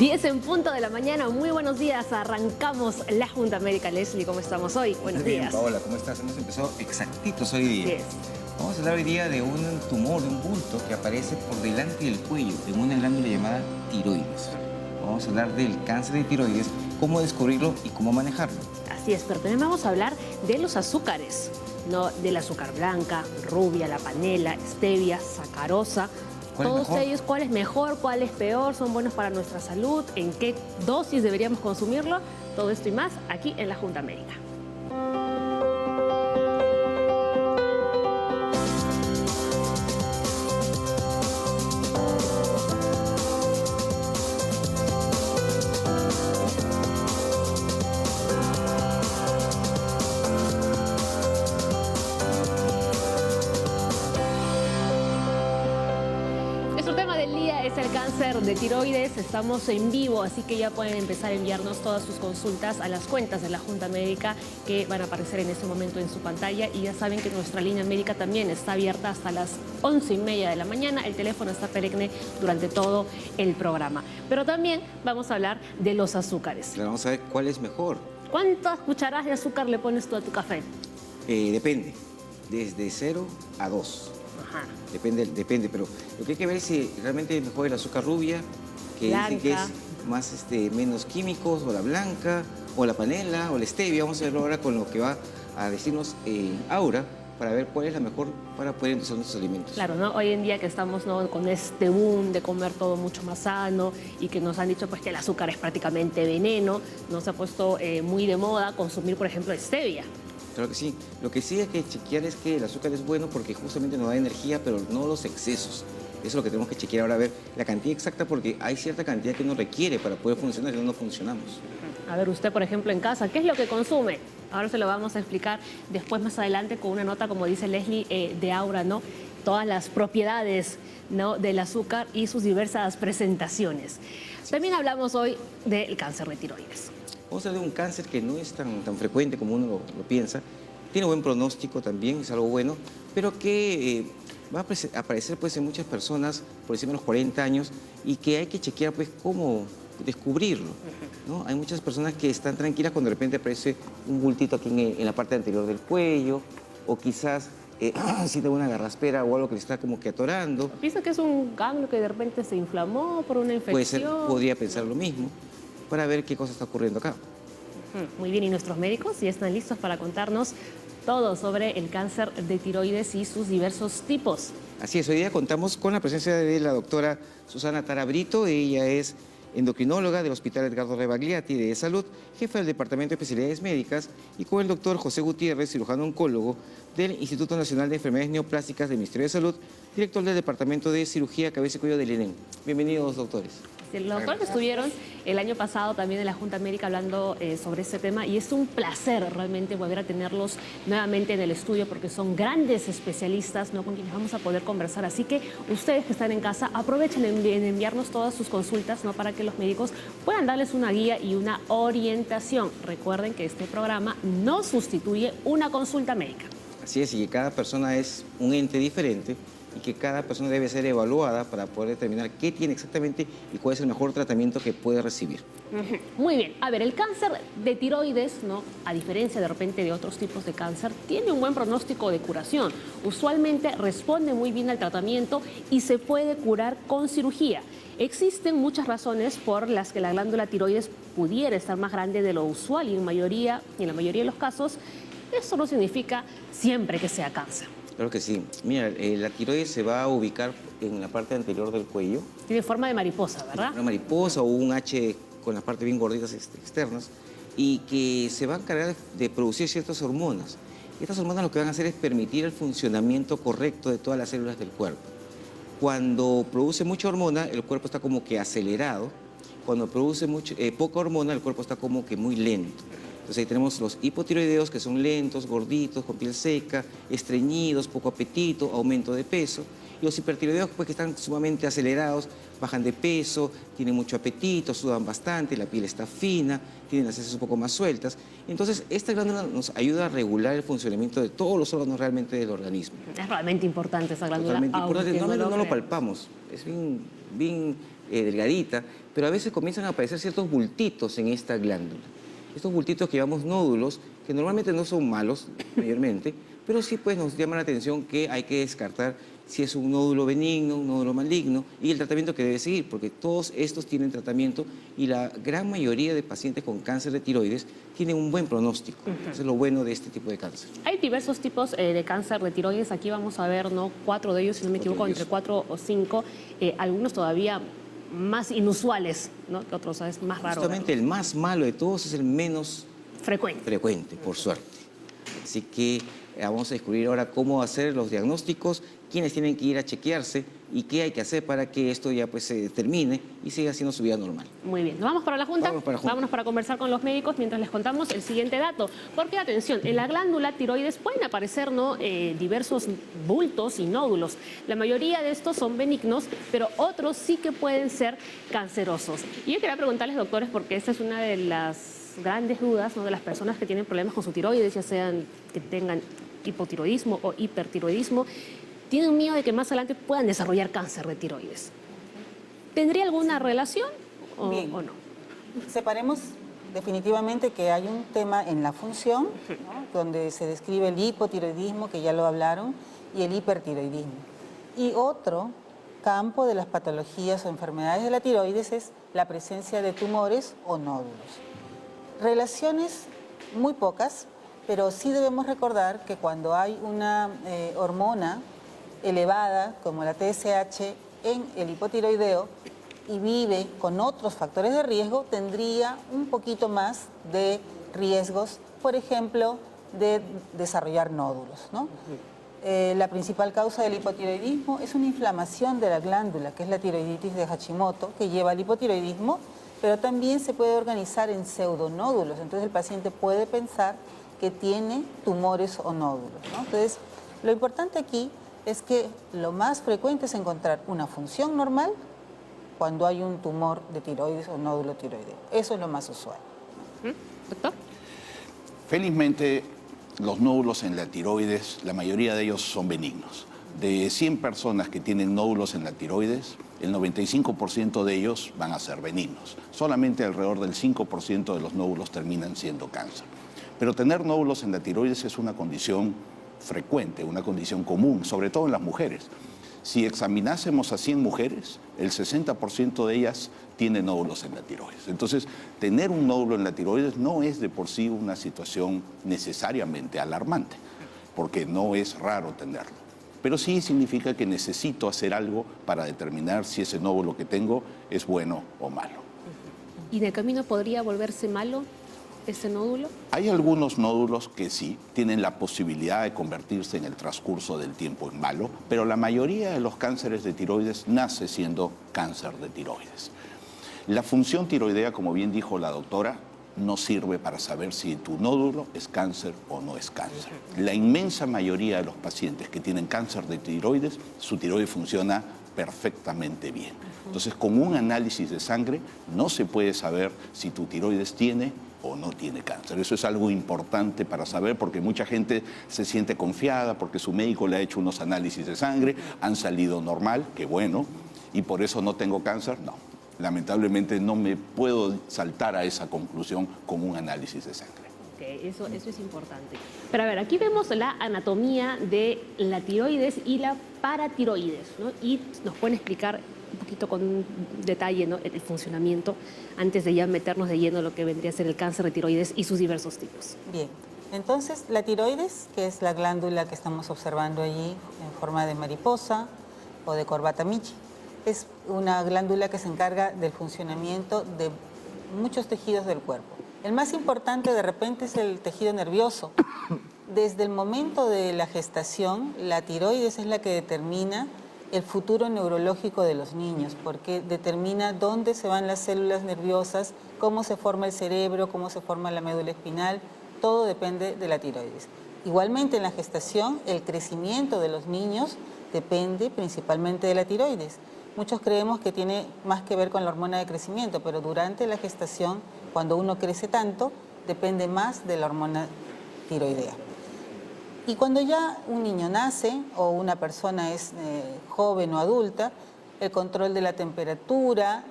10 en punto de la mañana, muy buenos días. Arrancamos la Junta Médica. Leslie, ¿cómo estamos hoy? Buenos días. Paola, ¿cómo estás? Hemos empezado exactitos hoy día. Yes. Vamos a hablar hoy día de un tumor, de un bulto que aparece por delante del cuello, en una glándula llamada tiroides. Vamos a hablar del cáncer de tiroides, cómo descubrirlo y cómo manejarlo. Así es, pero también vamos a hablar de los azúcares, ¿no? Del azúcar blanca, rubia, la panela, stevia, sacarosa. Todos ellos, cuál es mejor, cuál es peor, son buenos para nuestra salud, en qué dosis deberíamos consumirlo, todo esto y más aquí en la Junta Médica. Es el cáncer de tiroides, estamos en vivo, así que ya pueden empezar a enviarnos todas sus consultas a las cuentas de la Junta Médica que van a aparecer en este momento en su pantalla. Y ya saben que nuestra línea médica también está abierta hasta las 11:30 de la mañana. El teléfono está perenne durante todo el programa. Pero también vamos a hablar de los azúcares. Claro, vamos a ver cuál es mejor. ¿Cuántas cucharadas de azúcar le pones tú a tu café? Depende, desde 0 a 2. Ajá. Depende, pero lo que hay que ver es si realmente es mejor el azúcar rubia, que dicen que es más, menos químicos, o la blanca, o la panela, o la stevia. Vamos a verlo ahora con lo que va a decirnos Aura, para ver cuál es la mejor para poder endulzar nuestros alimentos. Claro, ¿no? Hoy en día que estamos, ¿no?, con este boom de comer todo mucho más sano y que nos han dicho pues que el azúcar es prácticamente veneno, nos ha puesto muy de moda consumir, por ejemplo, stevia. Claro que sí. Lo que sí hay que chequear es que el azúcar es bueno porque justamente nos da energía, pero no los excesos. Eso es lo que tenemos que chequear ahora, a ver la cantidad exacta, porque hay cierta cantidad que uno requiere para poder funcionar, si no, no funcionamos. A ver, usted, por ejemplo, en casa, ¿qué es lo que consume? Ahora se lo vamos a explicar después, más adelante, con una nota, como dice Leslie, de Aura, ¿no? Todas las propiedades, ¿no?, del azúcar y sus diversas presentaciones. También hablamos hoy del cáncer de tiroides. Vamos a hablar de un cáncer que no es tan frecuente como uno lo piensa. Tiene buen pronóstico también, es algo bueno, pero que va a aparecer pues, en muchas personas por encima de los 40 años y que hay que chequear pues, cómo descubrirlo, ¿no? Hay muchas personas que están tranquilas cuando de repente aparece un bultito aquí en la parte anterior del cuello, o quizás siente una garraspera o algo que le está como que atorando. ¿Piensa que es un ganglio que de repente se inflamó por una infección? Podría pensar lo mismo, para ver qué cosa está ocurriendo acá. Muy bien, y nuestros médicos ya están listos para contarnos todo sobre el cáncer de tiroides y sus diversos tipos. Así es, hoy día contamos con la presencia de la doctora Susana Tara Brito. Ella es endocrinóloga del Hospital Edgardo Rebagliati de Salud, jefa del Departamento de Especialidades Médicas, y con el doctor José Gutiérrez, cirujano oncólogo del Instituto Nacional de Enfermedades Neoplásicas del Ministerio de Salud, director del Departamento de Cirugía, Cabeza y Cuello del INEM. Bienvenidos, doctores. Los doctores estuvieron el año pasado también en la Junta Médica hablando sobre este tema, y es un placer realmente volver a tenerlos nuevamente en el estudio porque son grandes especialistas, ¿no?, con quienes vamos a poder conversar. Así que ustedes que están en casa, aprovechen en enviarnos todas sus consultas, ¿no?, para que los médicos puedan darles una guía y una orientación. Recuerden que este programa no sustituye una consulta médica. Así es, y que cada persona es un ente diferente y que cada persona debe ser evaluada para poder determinar qué tiene exactamente y cuál es el mejor tratamiento que puede recibir. Muy bien. A ver, el cáncer de tiroides, ¿no?, a diferencia de repente de otros tipos de cáncer, tiene un buen pronóstico de curación. Usualmente responde muy bien al tratamiento y se puede curar con cirugía. Existen muchas razones por las que la glándula tiroides pudiera estar más grande de lo usual y en la mayoría de los casos eso no significa siempre que sea cáncer. Claro que sí. Mira, la tiroides se va a ubicar en la parte anterior del cuello. Tiene forma de mariposa, ¿verdad? Una mariposa o un H con las partes bien gorditas externas, y que se va a encargar de producir ciertas hormonas. Estas hormonas lo que van a hacer es permitir el funcionamiento correcto de todas las células del cuerpo. Cuando produce mucha hormona, el cuerpo está como que acelerado. Cuando produce poca hormona, el cuerpo está como que muy lento. Entonces ahí tenemos los hipotiroideos, que son lentos, gorditos, con piel seca, estreñidos, poco apetito, aumento de peso. Y los hipertiroideos, pues, que están sumamente acelerados, bajan de peso, tienen mucho apetito, sudan bastante, la piel está fina, tienen las heces un poco más sueltas. Entonces, esta glándula nos ayuda a regular el funcionamiento de todos los órganos realmente del organismo. Es realmente importante esa glándula. Totalmente importante. aunque Normalmente no lo crean. palpamos, es bien delgadita, pero a veces comienzan a aparecer ciertos bultitos en esta glándula. Estos bultitos que llamamos nódulos, que normalmente no son malos, mayormente, pero sí, pues, nos llama la atención que hay que descartar si es un nódulo benigno, un nódulo maligno y el tratamiento que debe seguir, porque todos estos tienen tratamiento y la gran mayoría de pacientes con cáncer de tiroides tienen un buen pronóstico. Eso es lo bueno de este tipo de cáncer. Hay diversos tipos de cáncer de tiroides. Aquí vamos a ver, ¿no?, 4 de ellos, si no me equivoco, entre 4 o 5. Algunos todavía más inusuales, ¿no?, que otros es más raro. Justamente el más malo de todos es el menos frecuente. por suerte. Así que vamos a descubrir ahora cómo hacer los diagnósticos, quiénes tienen que ir a chequearse y qué hay que hacer para que esto ya, pues, se termine y siga haciendo su vida normal. Muy bien, ¿nos vamos para la Junta? Vámonos para conversar con los médicos mientras les contamos el siguiente dato. Porque, atención, en la glándula tiroides pueden aparecer, ¿no?, diversos bultos y nódulos. La mayoría de estos son benignos, pero otros sí que pueden ser cancerosos. Y yo quería preguntarles, doctores, porque esta es una de las grandes dudas, ¿no?, de las personas que tienen problemas con su tiroides, ya sean que tengan hipotiroidismo o hipertiroidismo, tienen miedo de que más adelante puedan desarrollar cáncer de tiroides. ¿Tendría alguna relación o no? Separemos definitivamente que hay un tema en la función, ¿no?, donde se describe el hipotiroidismo, que ya lo hablaron, y el hipertiroidismo. Y otro campo de las patologías o enfermedades de la tiroides es la presencia de tumores o nódulos. Relaciones muy pocas, pero sí debemos recordar que cuando hay una hormona elevada, como la TSH, en el hipotiroideo y vive con otros factores de riesgo, tendría un poquito más de riesgos, por ejemplo, de desarrollar nódulos, ¿no? La principal causa del hipotiroidismo es una inflamación de la glándula, que es la tiroiditis de Hashimoto, que lleva al hipotiroidismo, pero también se puede organizar en pseudonódulos. Entonces el paciente puede pensar que tiene tumores o nódulos, ¿no? Entonces, lo importante aquí es que lo más frecuente es encontrar una función normal cuando hay un tumor de tiroides o nódulo tiroideo. Eso es lo más usual. ¿Doctor? Felizmente, los nódulos en la tiroides, la mayoría de ellos son benignos. De 100 personas que tienen nódulos en la tiroides, el 95% de ellos van a ser benignos. Solamente alrededor del 5% de los nódulos terminan siendo cáncer. Pero tener nódulos en la tiroides es una condición frecuente, una condición común, sobre todo en las mujeres. Si examinásemos a 100 mujeres, el 60% de ellas tienen nódulos en la tiroides. Entonces, tener un nódulo en la tiroides no es de por sí una situación necesariamente alarmante, porque no es raro tenerlo. Pero sí significa que necesito hacer algo para determinar si ese nódulo que tengo es bueno o malo. ¿Y en el camino podría volverse malo ese nódulo? Hay algunos nódulos que sí tienen la posibilidad de convertirse en el transcurso del tiempo en malo, pero la mayoría de los cánceres de tiroides nace siendo cáncer de tiroides. La función tiroidea, como bien dijo la doctora, no sirve para saber si tu nódulo es cáncer o no es cáncer. La inmensa mayoría de los pacientes que tienen cáncer de tiroides, su tiroides funciona perfectamente bien. Entonces, con un análisis de sangre no se puede saber si tu tiroides tiene o no tiene cáncer. Eso es algo importante para saber, porque mucha gente se siente confiada porque su médico le ha hecho unos análisis de sangre, han salido normal, qué bueno, y por eso no tengo cáncer. No, lamentablemente no me puedo saltar a esa conclusión con un análisis de sangre. Okay, eso es importante. Pero a ver, aquí vemos la anatomía de la tiroides y la paratiroides, ¿no? Y nos pueden explicar un poquito con un detalle, ¿no?, el funcionamiento, antes de ya meternos de lleno en lo que vendría a ser el cáncer de tiroides y sus diversos tipos. Bien, entonces la tiroides, que es la glándula que estamos observando allí en forma de mariposa o de corbata Michi, es una glándula que se encarga del funcionamiento de muchos tejidos del cuerpo. El más importante de repente es el tejido nervioso. Desde el momento de la gestación, la tiroides es la que determina el futuro neurológico de los niños, porque determina dónde se van las células nerviosas, cómo se forma el cerebro, cómo se forma la médula espinal, todo depende de la tiroides. Igualmente en la gestación, el crecimiento de los niños depende principalmente de la tiroides. Muchos creemos que tiene más que ver con la hormona de crecimiento, pero durante la gestación, cuando uno crece tanto, depende más de la hormona tiroidea. Y cuando ya un niño nace o una persona es joven o adulta, el control de la temperatura,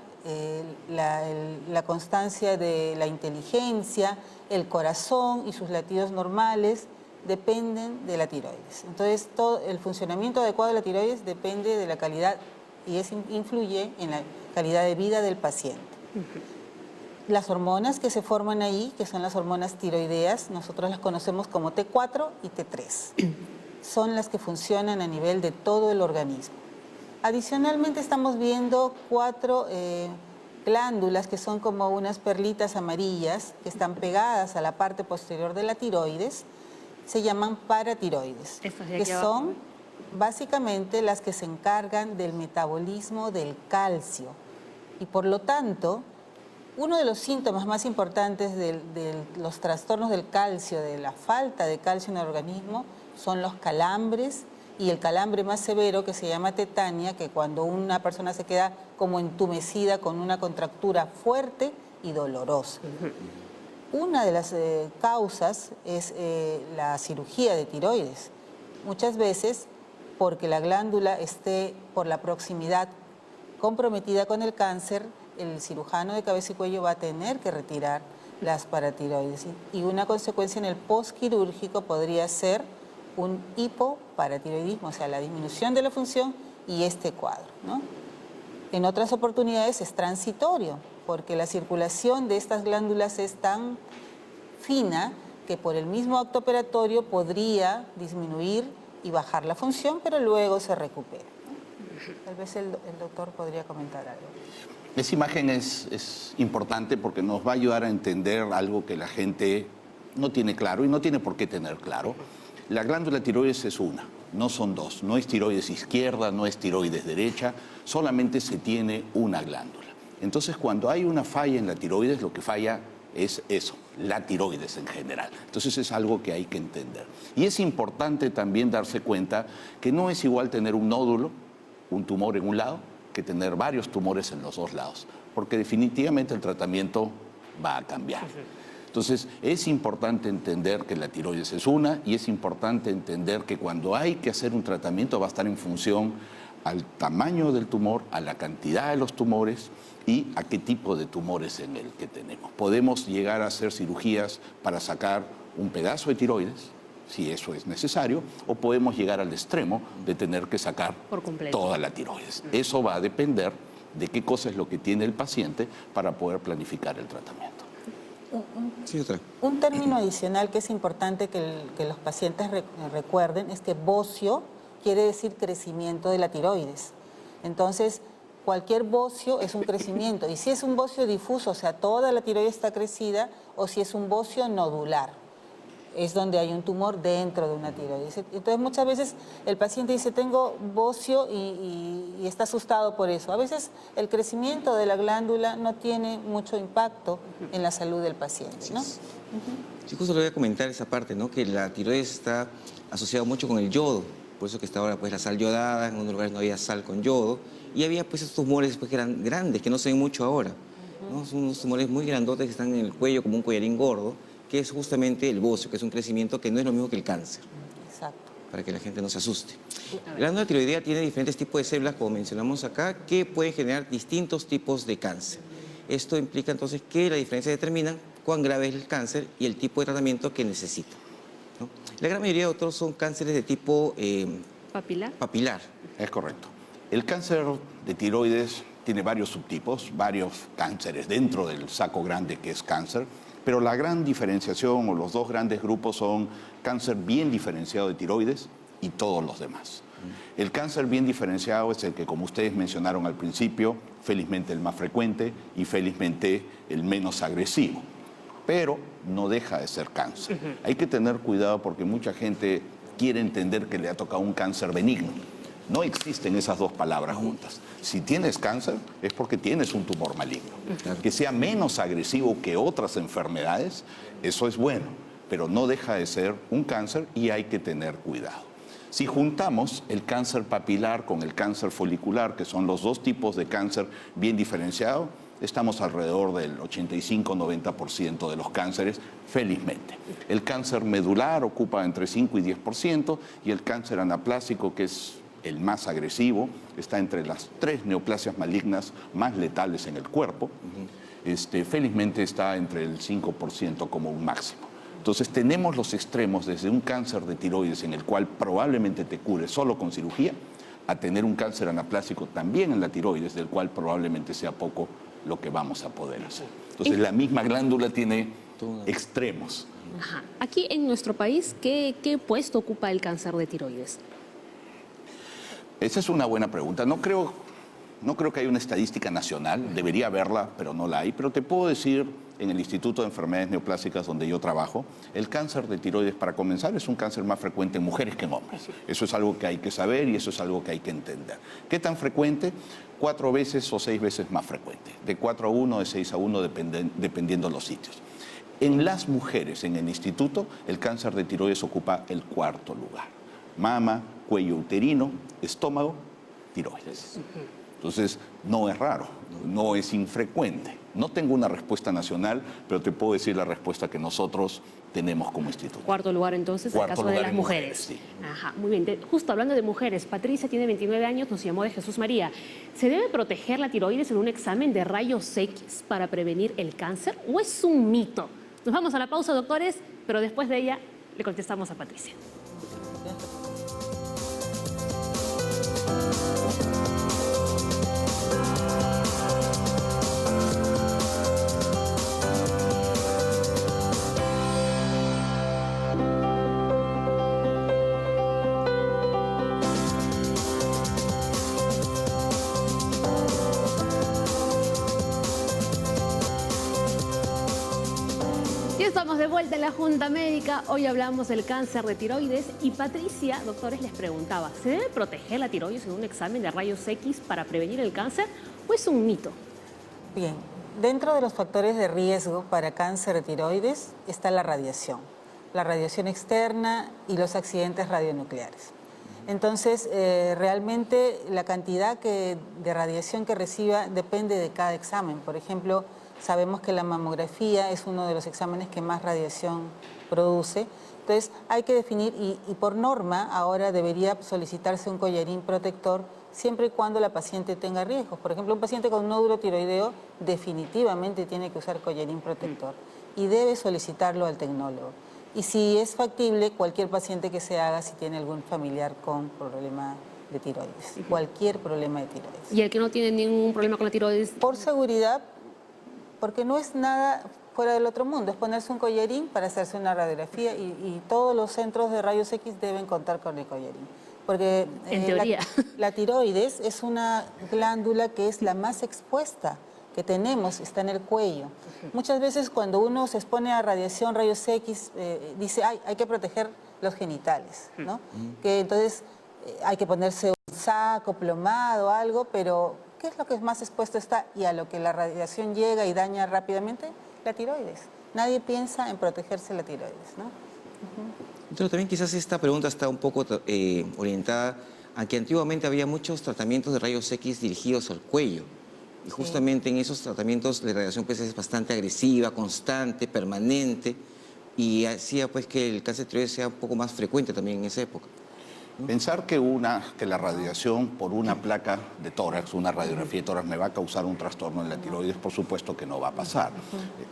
la constancia de la inteligencia, el corazón y sus latidos normales dependen de la tiroides. Entonces, todo el funcionamiento adecuado de la tiroides depende de la calidad y influye en la calidad de vida del paciente. Las hormonas que se forman ahí, que son las hormonas tiroideas, nosotros las conocemos como T4 y T3. Son las que funcionan a nivel de todo el organismo. Adicionalmente estamos viendo 4 glándulas que son como unas perlitas amarillas que están pegadas a la parte posterior de la tiroides. Se llaman paratiroides, que son básicamente las que se encargan del metabolismo del calcio. Y por lo tanto, uno de los síntomas más importantes de los trastornos del calcio, de la falta de calcio en el organismo, son los calambres y el calambre más severo que se llama tetania, que cuando una persona se queda como entumecida con una contractura fuerte y dolorosa. Una de las causas es la cirugía de tiroides. Muchas veces porque la glándula esté por la proximidad comprometida con el cáncer, el cirujano de cabeza y cuello va a tener que retirar las paratiroides. Y una consecuencia en el postquirúrgico podría ser un hipoparatiroidismo, o sea, la disminución de la función y este cuadro, ¿no? En otras oportunidades es transitorio, porque la circulación de estas glándulas es tan fina que por el mismo acto operatorio podría disminuir y bajar la función, pero luego se recupera, ¿no? Tal vez el doctor podría comentar algo. Esa imagen es importante porque nos va a ayudar a entender algo que la gente no tiene claro y no tiene por qué tener claro. La glándula tiroides es una, no son dos. No es tiroides izquierda, no es tiroides derecha, solamente se tiene una glándula. Entonces, cuando hay una falla en la tiroides, lo que falla es eso, la tiroides en general. Entonces, es algo que hay que entender. Y es importante también darse cuenta que no es igual tener un nódulo, un tumor en un lado, que tener varios tumores en los dos lados, porque definitivamente el tratamiento va a cambiar. Entonces, es importante entender que la tiroides es una y es importante entender que cuando hay que hacer un tratamiento va a estar en función al tamaño del tumor, a la cantidad de los tumores y a qué tipo de tumores en el que tenemos. Podemos llegar a hacer cirugías para sacar un pedazo de tiroides, si eso es necesario, o podemos llegar al extremo de tener que sacar por completo toda la tiroides. Eso va a depender de qué cosa es lo que tiene el paciente para poder planificar el tratamiento. Sí, otra. Un término adicional que es importante que los pacientes recuerden es que bocio quiere decir crecimiento de la tiroides. Entonces, cualquier bocio es un crecimiento. Y si es un bocio difuso, o sea, toda la tiroides está crecida, o si es un bocio nodular, es donde hay un tumor dentro de una tiroides. Entonces, muchas veces el paciente dice, tengo bocio y está asustado por eso. A veces el crecimiento de la glándula no tiene mucho impacto en la salud del paciente, ¿no? Sí, justo le voy a comentar esa parte, ¿no? Que la tiroides está asociada mucho con el yodo. Por eso que está ahora pues la sal yodada, en unos lugares no había sal con yodo. Y había pues estos tumores pues, que eran grandes, que no se ven mucho ahora, ¿no? Son unos tumores muy grandotes que están en el cuello como un collarín gordo, que es justamente el bocio, que es un crecimiento que no es lo mismo que el cáncer. Exacto. Para que la gente no se asuste. La glándula tiroidea tiene diferentes tipos de células, como mencionamos acá, que pueden generar distintos tipos de cáncer. Esto implica entonces que la diferencia determina cuán grave es el cáncer y el tipo de tratamiento que necesita, ¿no? La gran mayoría de otros son cánceres de tipo papilar. Es correcto. El cáncer de tiroides tiene varios subtipos, varios cánceres dentro del saco grande que es cáncer, pero la gran diferenciación o los dos grandes grupos son cáncer bien diferenciado de tiroides y todos los demás. El cáncer bien diferenciado es el que, como ustedes mencionaron al principio, felizmente el más frecuente y felizmente el menos agresivo, pero no deja de ser cáncer. Hay que tener cuidado porque mucha gente quiere entender que le ha tocado un cáncer benigno. No existen esas dos palabras juntas. Si tienes cáncer es porque tienes un tumor maligno. Que sea menos agresivo que otras enfermedades, eso es bueno, pero no deja de ser un cáncer y hay que tener cuidado. Si juntamos el cáncer papilar con el cáncer folicular, que son los dos tipos de cáncer bien diferenciados, estamos alrededor del 85-90% de los cánceres, felizmente. El cáncer medular ocupa entre 5 y 10%, y el cáncer anaplásico, que es el más agresivo, está entre las 3 neoplasias malignas más letales en el cuerpo. Felizmente está entre el 5% como un máximo. Entonces tenemos los extremos desde un cáncer de tiroides en el cual probablemente te cure solo con cirugía, a tener un cáncer anaplásico también en la tiroides, del cual probablemente sea poco lo que vamos a poder hacer. Entonces la misma glándula tiene extremos. Ajá. Aquí en nuestro país, ¿qué puesto ocupa el cáncer de tiroides? Esa es una buena pregunta. No creo que haya una estadística nacional, debería haberla, pero no la hay. Pero te puedo decir, en el Instituto de Enfermedades Neoplásicas donde yo trabajo, el cáncer de tiroides, para comenzar, es un cáncer más frecuente en mujeres que en hombres. Eso es algo que hay que saber y eso es algo que hay que entender. ¿Qué tan frecuente? 4 veces o 6 veces más frecuente. De 4 a 1, de 6 a 1, dependiendo de los sitios. En las mujeres, en el instituto, el cáncer de tiroides ocupa el 4º lugar. Mama, cuello uterino, estómago, tiroides. Entonces, no es raro, no es infrecuente. No tengo una respuesta nacional, pero te puedo decir la respuesta que nosotros tenemos como instituto. 4º lugar, entonces, en el caso de las mujeres. Sí. Ajá, muy bien. Justo hablando de mujeres, Patricia tiene 29 años, nos llamó de Jesús María. ¿Se debe proteger la tiroides en un examen de rayos X para prevenir el cáncer o es un mito? Nos vamos a la pausa, doctores, pero después de ella le contestamos a Patricia. Ya estamos de vuelta en la Junta Médica. Hoy hablamos del cáncer de tiroides y Patricia, doctores, les preguntaba, ¿se debe proteger la tiroides en un examen de rayos X para prevenir el cáncer o es un mito? Bien, dentro de los factores de riesgo para cáncer de tiroides está la radiación externa y los accidentes radionucleares. Entonces, realmente la cantidad de radiación que reciba depende de cada examen. Por ejemplo, sabemos que la mamografía es uno de los exámenes que más radiación produce. Entonces, hay que definir, y por norma, ahora debería solicitarse un collarín protector siempre y cuando la paciente tenga riesgos. Por ejemplo, un paciente con un nódulo tiroideo definitivamente tiene que usar collarín protector y debe solicitarlo al tecnólogo. Y si es factible, cualquier paciente que se haga si tiene algún familiar con problema de tiroides, cualquier problema de tiroides. ¿Y el que no tiene ningún problema con la tiroides? Por seguridad, porque no es nada fuera del otro mundo, es ponerse un collarín para hacerse una radiografía y todos los centros de rayos X deben contar con el collarín. Porque en teoría. La tiroides es una glándula que es la más expuesta que tenemos, está en el cuello. Muchas veces cuando uno se expone a radiación, rayos X, dice, hay que proteger los genitales, ¿no? Que entonces hay que ponerse un saco, plomado, algo, pero ¿qué es lo que más expuesto está y a lo que la radiación llega y daña rápidamente? La tiroides. Nadie piensa en protegerse la tiroides, ¿no? Entonces, también quizás esta pregunta está un poco orientada a que antiguamente había muchos tratamientos de rayos X dirigidos al cuello. Y justamente en esos tratamientos la radiación pues, es bastante agresiva, constante, permanente, y hacía pues, que el cáncer de tiroides sea un poco más frecuente también en esa época. Pensar que la radiación por una placa de tórax, una radiografía de tórax me va a causar un trastorno en la tiroides, por supuesto que no va a pasar.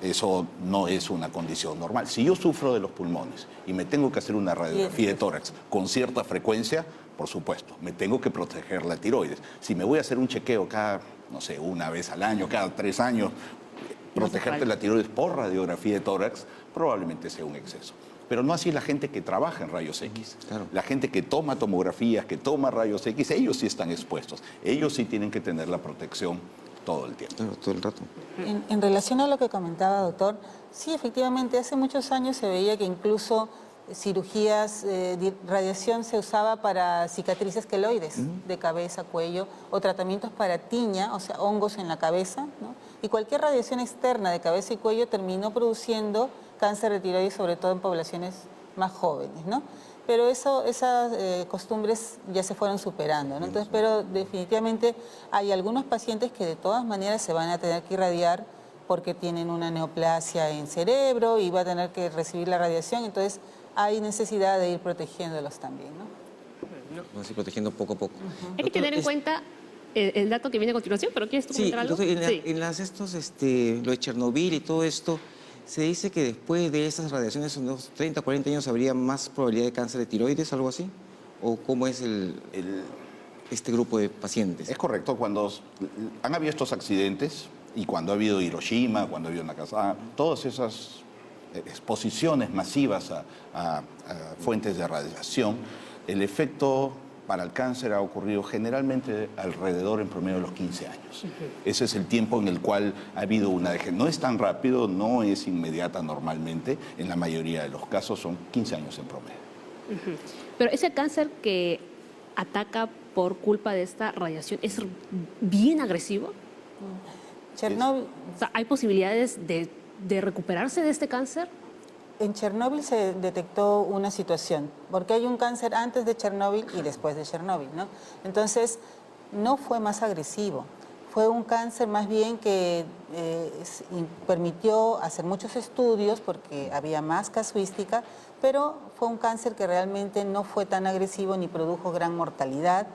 Eso no es una condición normal. Si yo sufro de los pulmones y me tengo que hacer una radiografía de tórax con cierta frecuencia, por supuesto, me tengo que proteger la tiroides. Si me voy a hacer un chequeo cada, no sé, una vez al año, cada 3 años, protegerte la tiroides por radiografía de tórax probablemente sea un exceso. Pero no así la gente que trabaja en rayos X. Claro. La gente que toma tomografías, que toma rayos X, ellos sí están expuestos. Ellos sí tienen que tener la protección todo el tiempo. Claro, todo el rato. En relación a lo que comentaba, doctor, sí, efectivamente, hace muchos años se veía que incluso cirugías, radiación se usaba para cicatrices queloides de cabeza, cuello, o tratamientos para tiña, o sea, hongos en la cabeza, ¿no? Y cualquier radiación externa de cabeza y cuello terminó produciendo cáncer de tiroides, sobre todo en poblaciones más jóvenes, ¿no? pero esas costumbres ya se fueron superando, ¿no? Entonces, pero definitivamente hay algunos pacientes que de todas maneras se van a tener que irradiar porque tienen una neoplasia en cerebro y va a tener que recibir la radiación, entonces hay necesidad de ir protegiéndolos también, ¿no? Vamos a ir protegiendo poco a poco. Hay que tener en cuenta el dato que viene a continuación, pero ¿quieres tú Sí, comentar algo? doctor, Sí. lo de Chernobyl y todo esto, se dice que después de esas radiaciones, en unos 30, 40 años, habría más probabilidad de cáncer de tiroides, algo así. ¿O cómo es este grupo de pacientes? Es correcto, cuando han habido estos accidentes y cuando ha habido Hiroshima, cuando ha habido Nagasaki, todas esas exposiciones masivas a fuentes de radiación, el efecto para el cáncer ha ocurrido generalmente alrededor en promedio de los 15 años. Ese es el tiempo en el cual ha habido una degeneración. No es tan rápido, no es inmediata normalmente, en la mayoría de los casos son 15 años en promedio. Pero ese cáncer que ataca por culpa de esta radiación es bien agresivo. Chernóbil, O sea, ¿hay posibilidades de recuperarse de este cáncer? en Chernóbil se detectó una situación, porque hay un cáncer antes de Chernóbil y después de Chernóbil, ¿no? Entonces, no fue más agresivo, fue un cáncer más bien que permitió hacer muchos estudios porque había más casuística, pero fue un cáncer que realmente no fue tan agresivo ni produjo gran mortalidad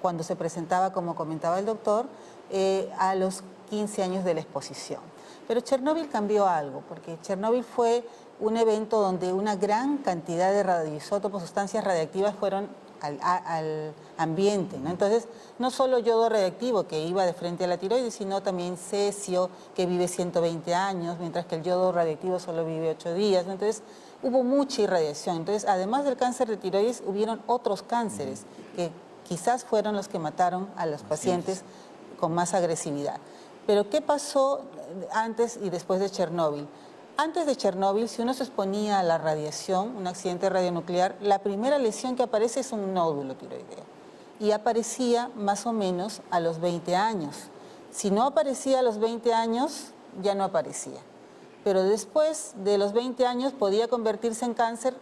cuando se presentaba, como comentaba el doctor, a los 15 años de la exposición. Pero Chernóbil cambió algo, porque Chernóbil fue un evento donde una gran cantidad de radioisótopos, sustancias radiactivas, fueron al ambiente, ¿no? Entonces, no solo yodo radiactivo que iba de frente a la tiroides, sino también cesio, que vive 120 años, mientras que el yodo radiactivo solo vive 8 días, ¿no? Entonces, hubo mucha irradiación. Entonces, además del cáncer de tiroides, hubieron otros cánceres que quizás fueron los que mataron a los pacientes con más agresividad. Pero, ¿qué pasó antes y después de Chernóbil? Antes de Chernóbil, si uno se exponía a la radiación, un accidente radionuclear, la primera lesión que aparece es un nódulo tiroideo. Y aparecía más o menos a los 20 años. Si no aparecía a los 20 años, ya no aparecía. Pero después de los 20 años podía convertirse en cáncer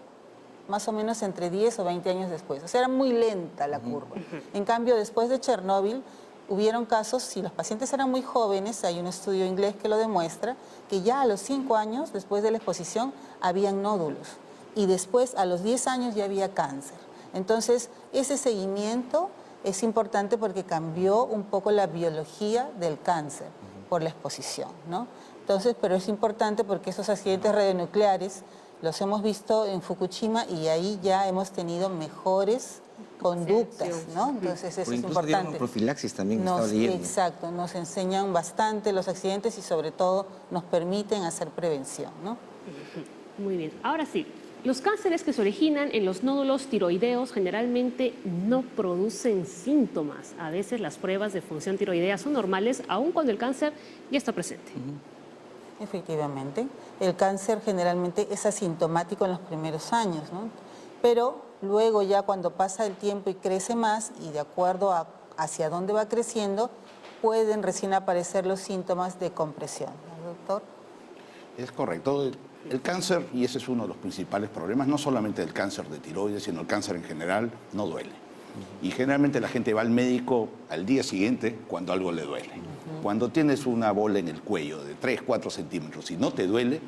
más o menos entre 10 o 20 años después. O sea, era muy lenta la curva. En cambio, después de Chernóbil, hubieron casos, si los pacientes eran muy jóvenes, hay un estudio inglés que lo demuestra, que ya a los 5 años, después de la exposición, habían nódulos. Y después, a los 10 años, ya había cáncer. Entonces, ese seguimiento es importante porque cambió un poco la biología del cáncer por la exposición, ¿no? Entonces, pero es importante porque esos accidentes radionucleares los hemos visto en Fukushima y ahí ya hemos tenido mejores conductas, ¿no? Entonces eso Porque es incluso dieron importante. profilaxis también, estaba leyendo. Exacto, nos enseñan bastante los accidentes y sobre todo nos permiten hacer prevención, ¿no? Muy bien. Ahora sí, los cánceres que se originan en los nódulos tiroideos generalmente no producen síntomas. A veces las pruebas de función tiroidea son normales, aun cuando el cáncer ya está presente. Efectivamente, el cáncer generalmente es asintomático en los primeros años, ¿no? Pero luego ya cuando pasa el tiempo y crece más y de acuerdo a hacia dónde va creciendo, pueden recién aparecer los síntomas de compresión, ¿no, doctor? Es correcto. El cáncer, y ese es uno de los principales problemas, no solamente el cáncer de tiroides, sino el cáncer en general, no duele. Y generalmente la gente va al médico al día siguiente cuando algo le duele. Cuando tienes una bola en el cuello de 3, 4 centímetros y no te duele,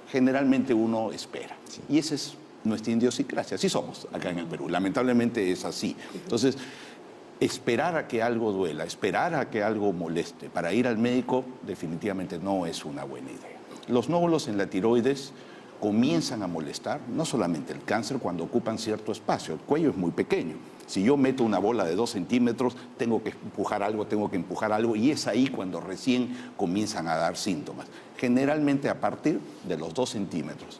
generalmente uno espera. Y esa es nuestra idiosincrasia. Así somos acá en el Perú. Lamentablemente es así. Entonces, esperar a que algo duela, esperar a que algo moleste para ir al médico definitivamente no es una buena idea. Los nódulos en la tiroides comienzan a molestar, no solamente el cáncer, cuando ocupan cierto espacio. El cuello es muy pequeño. Si yo meto una bola de 2 centímetros, tengo que empujar algo y es ahí cuando recién comienzan a dar síntomas. Generalmente a partir de los 2 centímetros.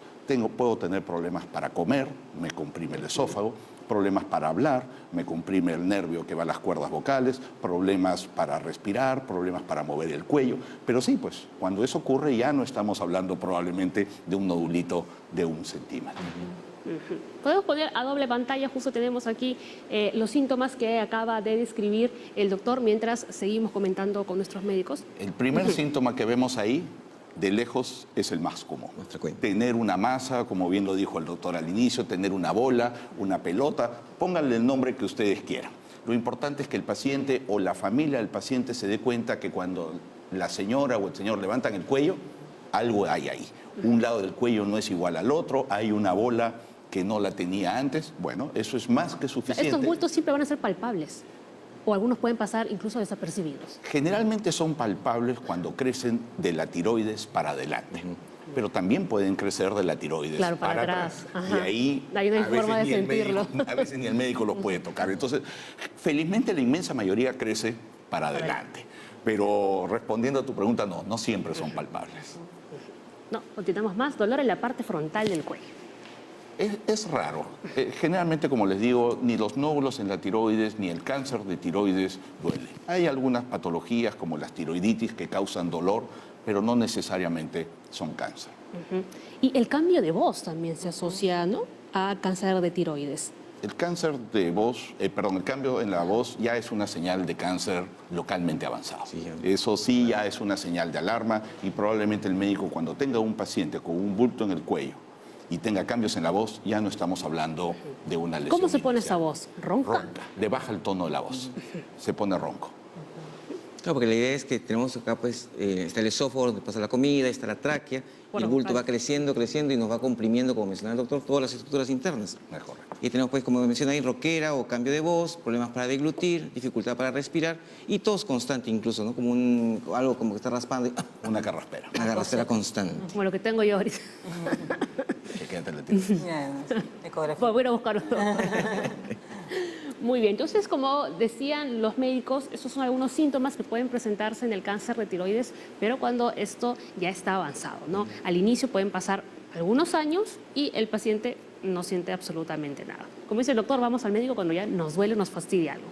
Puedo tener problemas para comer, me comprime el esófago, problemas para hablar, me comprime el nervio que va a las cuerdas vocales, problemas para respirar, problemas para mover el cuello. Pero sí, pues, cuando eso ocurre ya no estamos hablando probablemente de un nodulito de 1 centímetro. Podemos poner a doble pantalla, justo tenemos aquí los síntomas que acaba de describir el doctor mientras seguimos comentando con nuestros médicos. El primer síntoma que vemos ahí de lejos es el más común. Más frecuente. Tener una masa, como bien lo dijo el doctor al inicio, tener una bola, una pelota, pónganle el nombre que ustedes quieran. Lo importante es que el paciente o la familia del paciente se dé cuenta que cuando la señora o el señor levantan el cuello, algo hay ahí. Un lado del cuello no es igual al otro, hay una bola que no la tenía antes. Bueno, eso es más que suficiente. Estos bultos siempre van a ser palpables o algunos pueden pasar incluso desapercibidos. Generalmente son palpables cuando crecen de la tiroides para adelante, pero también pueden crecer de la tiroides Claro, para atrás. atrás. Y Ajá. ahí Ahí no hay a veces forma de ni el sentirlo. a veces ni el médico los puede tocar. Entonces, felizmente la inmensa mayoría crece para adelante. Pero respondiendo a tu pregunta, no siempre son palpables. No, continuamos más. Dolor en la parte frontal del cuello. Es raro. Generalmente, como les digo, ni los nódulos en la tiroides ni el cáncer de tiroides duele. Hay algunas patologías como las tiroiditis que causan dolor, pero no necesariamente son cáncer. Y el cambio de voz también se asocia, ¿no?, a cáncer de tiroides. El cáncer de voz, el cambio en la voz ya es una señal de cáncer localmente avanzado. Sí, ya. Eso sí ya es una señal de alarma y probablemente el médico cuando tenga un paciente con un bulto en el cuello y tenga cambios en la voz, ya no estamos hablando de una lesión. ¿Cómo se pone inicial. esa voz? ¿Ronca? Ronca, le baja el tono de la voz, se pone ronco. Claro, porque la idea es que tenemos acá, pues, está el esófago donde pasa la comida, está la tráquea, y Bueno, el bulto vale. va creciendo, creciendo y nos va comprimiendo, como mencionaba el doctor, todas las estructuras internas. Mejor. Y tenemos, pues, como menciona ahí, roquera o cambio de voz, problemas para deglutir, dificultad para respirar y tos constante incluso, ¿no? Como algo como que está raspando, Una carraspera. una garracera constante. Como lo que tengo yo ahorita. Que quédate en la tiroides. Ya, ecografía. Pues voy a buscarlo. Muy bien, entonces como decían los médicos, estos son algunos síntomas que pueden presentarse en el cáncer de tiroides, pero cuando esto ya está avanzado, ¿no? Al inicio pueden pasar algunos años y el paciente no siente absolutamente nada. Como dice el doctor, vamos al médico cuando ya nos duele o nos fastidia algo.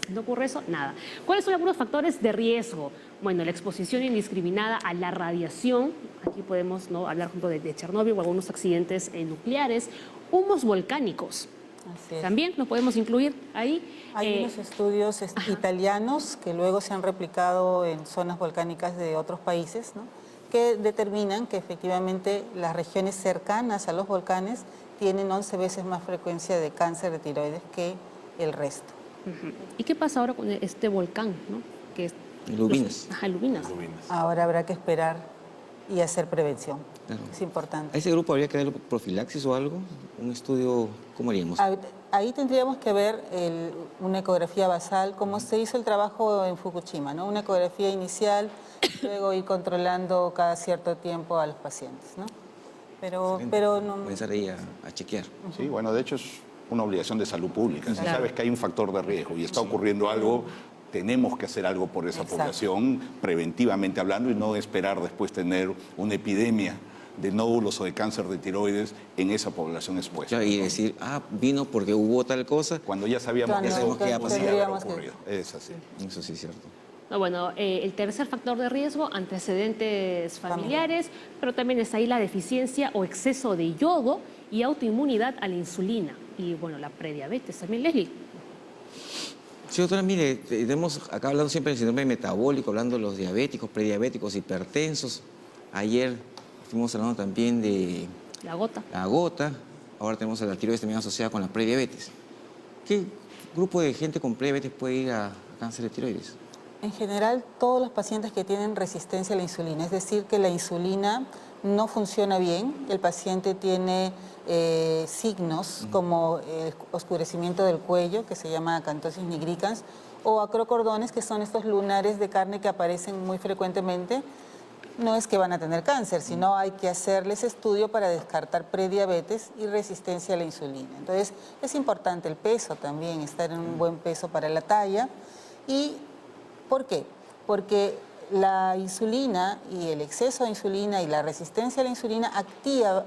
Si no ocurre eso, nada. ¿Cuáles son algunos factores de riesgo? Bueno, la exposición indiscriminada a la radiación, aquí podemos, ¿no?, hablar, por ejemplo, de Chernóbil o algunos accidentes nucleares, humos volcánicos. Así es. También lo podemos incluir ahí. Hay unos estudios italianos que luego se han replicado en zonas volcánicas de otros países, ¿no?, que determinan que efectivamente las regiones cercanas a los volcanes tienen 11 veces más frecuencia de cáncer de tiroides que el resto. ¿Y qué pasa ahora con este volcán, ¿no?, que es Lubinas. Ajá, Lubinas. Ahora habrá que esperar y hacer prevención. Claro. Es importante. ¿A ese grupo habría que darle profilaxis o algo? ¿Un estudio? ¿Cómo haríamos? Ahí tendríamos que ver una ecografía basal, como se hizo el trabajo en Fukushima, ¿no? Una ecografía inicial, luego ir controlando cada cierto tiempo a los pacientes, ¿no? Pero no... Comenzar ahí a chequear. Sí, bueno, de hecho es una obligación de salud pública. Si Claro. sabes que hay un factor de riesgo y está ocurriendo algo, tenemos que hacer algo por esa Exacto. población, preventivamente hablando, y no esperar después tener una epidemia de nódulos o de cáncer de tiroides en esa población expuesta. Claro, y decir, vino porque hubo tal cosa. Cuando ya sabíamos Cuando ya sabemos qué iba a pasar. podía haber tendríamos que- ocurrido. Es así. Eso sí es cierto. No, bueno, el tercer factor de riesgo, antecedentes familiares, pero también está ahí la deficiencia o exceso de yodo y autoinmunidad a la insulina. Y bueno, la prediabetes también, Leslie. Sí, doctora, mire, hemos acá hablando siempre del síndrome metabólico, hablando de los diabéticos, prediabéticos, hipertensos. Ayer estuvimos hablando también de La gota. la gota, ahora tenemos la tiroides también asociada con la prediabetes. ¿Qué grupo de gente con prediabetes puede ir a cáncer de tiroides? En general, todos los pacientes que tienen resistencia a la insulina, es decir, que la insulina no funciona bien, el paciente tiene signos como oscurecimiento del cuello, que se llama acantosis nigricans, o acrocordones, que son estos lunares de carne que aparecen muy frecuentemente. No es que van a tener cáncer, sino hay que hacerles estudio para descartar prediabetes y resistencia a la insulina. Entonces, es importante el peso también, estar en un buen peso para la talla. ¿Y por qué? Porque la insulina y el exceso de insulina y la resistencia a la insulina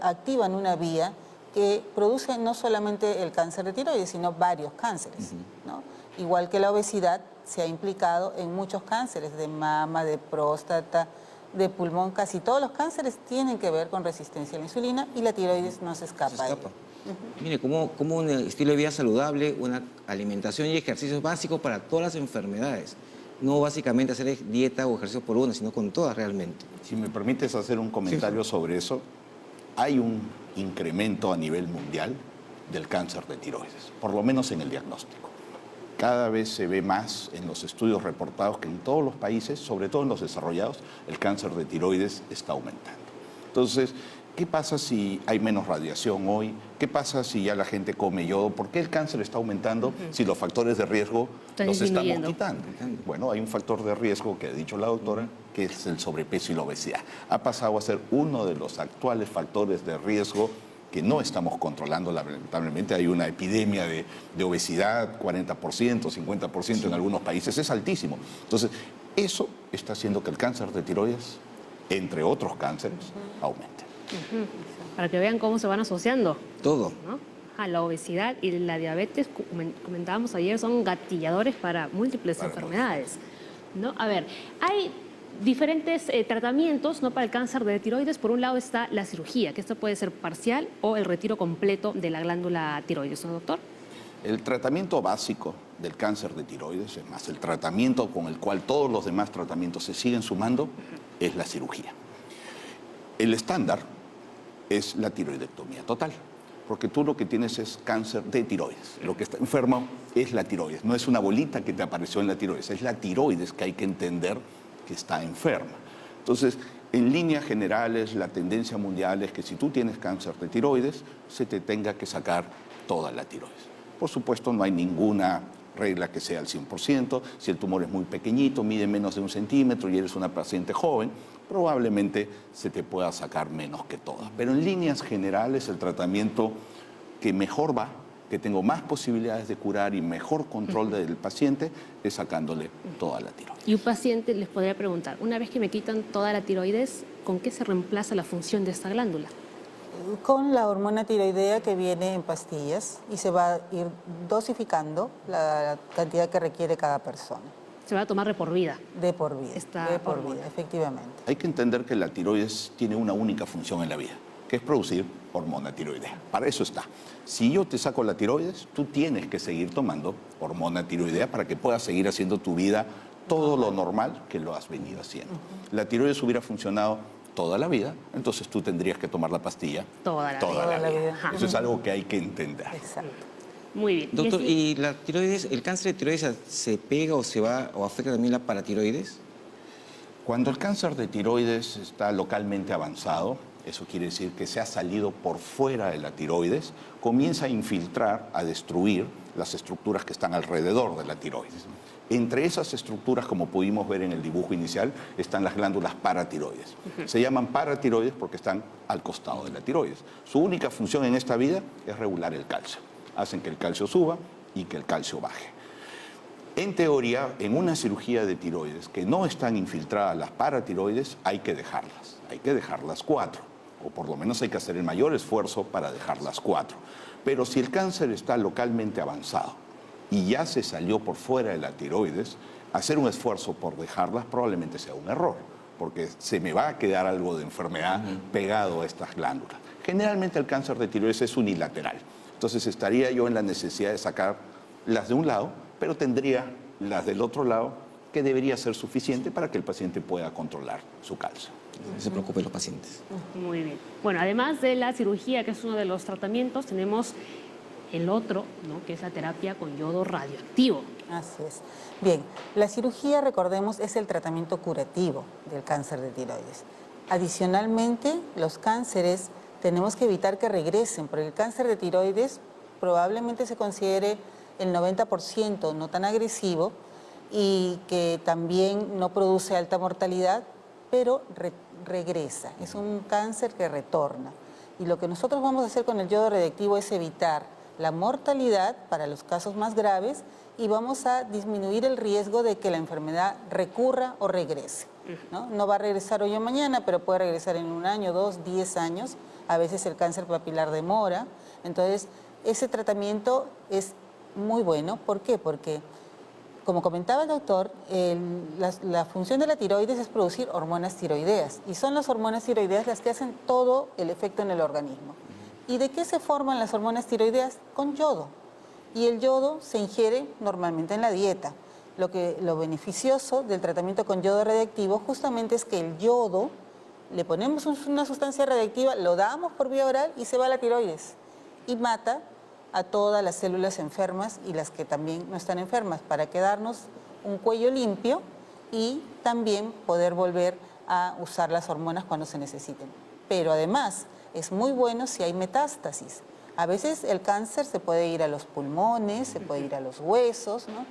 activan una vía que produce no solamente el cáncer de tiroides, sino varios cánceres, ¿no? Igual que la obesidad se ha implicado en muchos cánceres de mama, de próstata, de pulmón. Casi todos los cánceres tienen que ver con resistencia a la insulina y la tiroides no se escapa. Se de escapa. ello. Mire, como un estilo de vida saludable, una alimentación y ejercicios básicos para todas las enfermedades. No básicamente hacer dieta o ejercicio por una, sino con todas realmente. Si me permites hacer un comentario sobre eso, hay un incremento a nivel mundial del cáncer de tiroides, por lo menos en el diagnóstico. Cada vez se ve más en los estudios reportados que en todos los países, sobre todo en los desarrollados, el cáncer de tiroides está aumentando. Entonces, ¿qué pasa si hay menos radiación hoy? ¿Qué pasa si ya la gente come yodo? ¿Por qué el cáncer está aumentando si los factores de riesgo los estamos quitando? Bueno, hay un factor de riesgo que ha dicho la doctora, que es el sobrepeso y la obesidad. Ha pasado a ser uno de los actuales factores de riesgo que no estamos controlando. Lamentablemente hay una epidemia de obesidad, 40%, 50% en algunos países, es altísimo. Entonces, eso está haciendo que el cáncer de tiroides, entre otros cánceres, aumente. Para que vean cómo se van asociando. Todo. ¿No? La obesidad y la diabetes, comentábamos ayer, son gatilladores para múltiples enfermedades. ¿No? A ver, hay diferentes tratamientos, ¿no?, para el cáncer de tiroides. Por un lado está la cirugía, que esto puede ser parcial o el retiro completo de la glándula tiroides, ¿no, doctor? El tratamiento básico del cáncer de tiroides, es más, el tratamiento con el cual todos los demás tratamientos se siguen sumando, es la cirugía. El estándar es la tiroidectomía total, porque tú lo que tienes es cáncer de tiroides. Lo que está enfermo es la tiroides, no es una bolita que te apareció en la tiroides, es la tiroides que hay que entender que está enferma. Entonces, en líneas generales, la tendencia mundial es que si tú tienes cáncer de tiroides, se te tenga que sacar toda la tiroides. Por supuesto, no hay ninguna regla que sea al 100%. Si el tumor es muy pequeñito, mide menos de 1 centímetro y eres una paciente joven, probablemente se te pueda sacar menos que todas. Pero en líneas generales, el tratamiento que mejor va, que tengo más posibilidades de curar y mejor control del paciente, es sacándole toda la tiroides. Y un paciente les podría preguntar, una vez que me quitan toda la tiroides, ¿con qué se reemplaza la función de esta glándula? Con la hormona tiroidea que viene en pastillas y se va a ir dosificando la cantidad que requiere cada persona. Se va a tomar de por vida. De por vida, Esta de por hormona. vida, efectivamente. Hay que entender que la tiroides tiene una única función en la vida, que es producir hormona tiroidea. Para eso está. Si yo te saco la tiroides, tú tienes que seguir tomando hormona tiroidea para que puedas seguir haciendo tu vida todo lo normal que lo has venido haciendo. La tiroides hubiera funcionado toda la vida, entonces tú tendrías que tomar la pastilla Toda la vida. vida. Eso es algo que hay que entender. Exacto. Muy bien. Doctor, Leslie, ¿y la tiroides, el cáncer de tiroides se pega o se va o afecta también la paratiroides? Cuando el cáncer de tiroides está localmente avanzado, eso quiere decir que se ha salido por fuera de la tiroides, comienza a infiltrar, a destruir las estructuras que están alrededor de la tiroides. Entre esas estructuras, como pudimos ver en el dibujo inicial, están las glándulas paratiroides. Se llaman paratiroides porque están al costado de la tiroides. Su única función en esta vida es regular el calcio. Hacen que el calcio suba y que el calcio baje. En teoría, en una cirugía de tiroides que no están infiltradas las paratiroides, hay que dejarlas 4, o por lo menos hay que hacer el mayor esfuerzo para dejarlas 4. Pero si el cáncer está localmente avanzado y ya se salió por fuera de la tiroides, hacer un esfuerzo por dejarlas probablemente sea un error, porque se me va a quedar algo de enfermedad pegado a estas glándulas. Generalmente el cáncer de tiroides es unilateral, entonces estaría yo en la necesidad de sacar las de un lado, pero tendría las del otro lado, que debería ser suficiente para que el paciente pueda controlar su calcio. No se preocupen los pacientes. muy bien. Bueno, además de la cirugía, que es uno de los tratamientos, tenemos el otro, ¿no?, que es la terapia con yodo radioactivo. Así es. Bien, la cirugía, recordemos, es el tratamiento curativo del cáncer de tiroides. Adicionalmente, los cánceres tenemos que evitar que regresen, porque el cáncer de tiroides probablemente se considere el 90% no tan agresivo y que también no produce alta mortalidad, pero regresa. Es un cáncer que retorna. Y lo que nosotros vamos a hacer con el yodo radioactivo es evitar la mortalidad para los casos más graves y vamos a disminuir el riesgo de que la enfermedad recurra o regrese, ¿no? No va a regresar hoy o mañana, pero puede regresar en 1 año, 2, 10 años. A veces el cáncer papilar demora. Entonces, ese tratamiento es muy bueno. ¿Por qué? Porque, como comentaba el doctor, la función de la tiroides es producir hormonas tiroideas y son las hormonas tiroideas las que hacen todo el efecto en el organismo. ¿Y de qué se forman las hormonas tiroideas? Con yodo. Y el yodo se ingiere normalmente en la dieta. lo beneficioso del tratamiento con yodo radiactivo justamente es que el yodo, le ponemos una sustancia radiactiva, lo damos por vía oral y se va a la tiroides y mata a todas las células enfermas y las que también no están enfermas, para quedarnos un cuello limpio y también poder volver a usar las hormonas cuando se necesiten. Pero además es muy bueno si hay metástasis. A veces el cáncer se puede ir a los pulmones, se puede ir a los huesos, ¿no?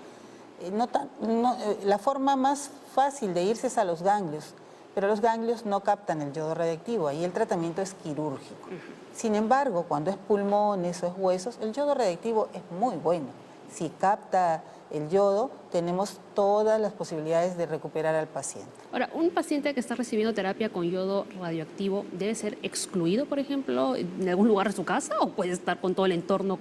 La forma más fácil de irse es a los ganglios, pero los ganglios no captan el yodo radiactivo, ahí el tratamiento es quirúrgico. Sin embargo, cuando es pulmones o es huesos, el yodo radiactivo es muy bueno. Si capta el yodo, tenemos todas las posibilidades de recuperar al paciente. Ahora, un paciente que está recibiendo terapia con yodo radioactivo, ¿debe ser excluido, por ejemplo, en algún lugar de su casa o puede estar con todo el entorno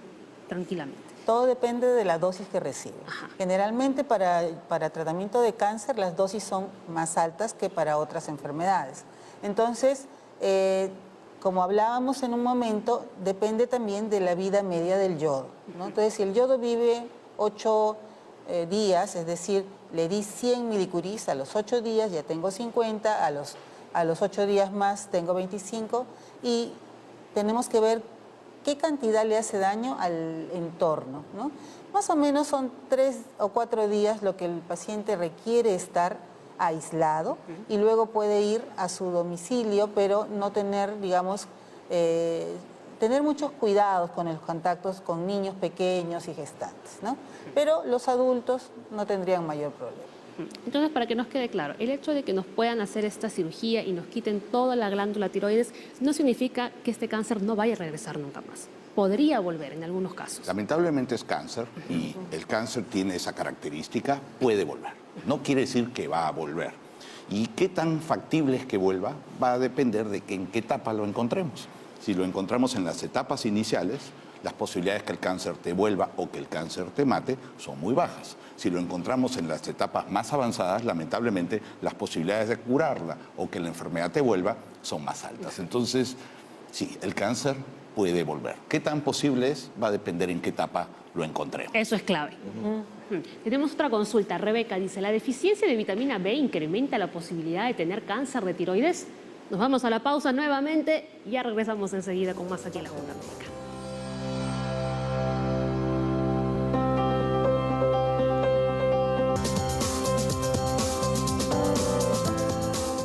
tranquilamente? Todo depende de la dosis que recibe. Ajá. Generalmente para tratamiento de cáncer las dosis son más altas que para otras enfermedades. Entonces, como hablábamos en un momento, depende también de la vida media del yodo, ¿no? Entonces, si el yodo vive 8 días, es decir, le di 100 milicuris, a los 8 días ya tengo 50, a los 8 días más tengo 25 y tenemos que ver qué cantidad le hace daño al entorno, ¿no? Más o menos son 3 o 4 días lo que el paciente requiere estar aislado y luego puede ir a su domicilio, pero no tener, digamos, tener muchos cuidados con los contactos con niños pequeños y gestantes, ¿no? Pero los adultos no tendrían mayor problema. Entonces, para que nos quede claro, el hecho de que nos puedan hacer esta cirugía y nos quiten toda la glándula tiroides no significa que este cáncer no vaya a regresar nunca más. Podría volver en algunos casos. Lamentablemente es cáncer y el cáncer tiene esa característica, puede volver. No quiere decir que va a volver. Y qué tan factible es que vuelva va a depender de en qué etapa lo encontremos. Si lo encontramos en las etapas iniciales, las posibilidades que el cáncer te vuelva o que el cáncer te mate son muy bajas. Si lo encontramos en las etapas más avanzadas, lamentablemente las posibilidades de curarla o que la enfermedad te vuelva son más altas. Entonces, sí, el cáncer puede volver. ¿Qué tan posible es? Va a depender en qué etapa lo encontremos. Eso es clave. Tenemos otra consulta. Rebeca dice, ¿la deficiencia de vitamina B incrementa la posibilidad de tener cáncer de tiroides? Nos vamos a la pausa nuevamente y ya regresamos enseguida con más aquí en la Junta Médica.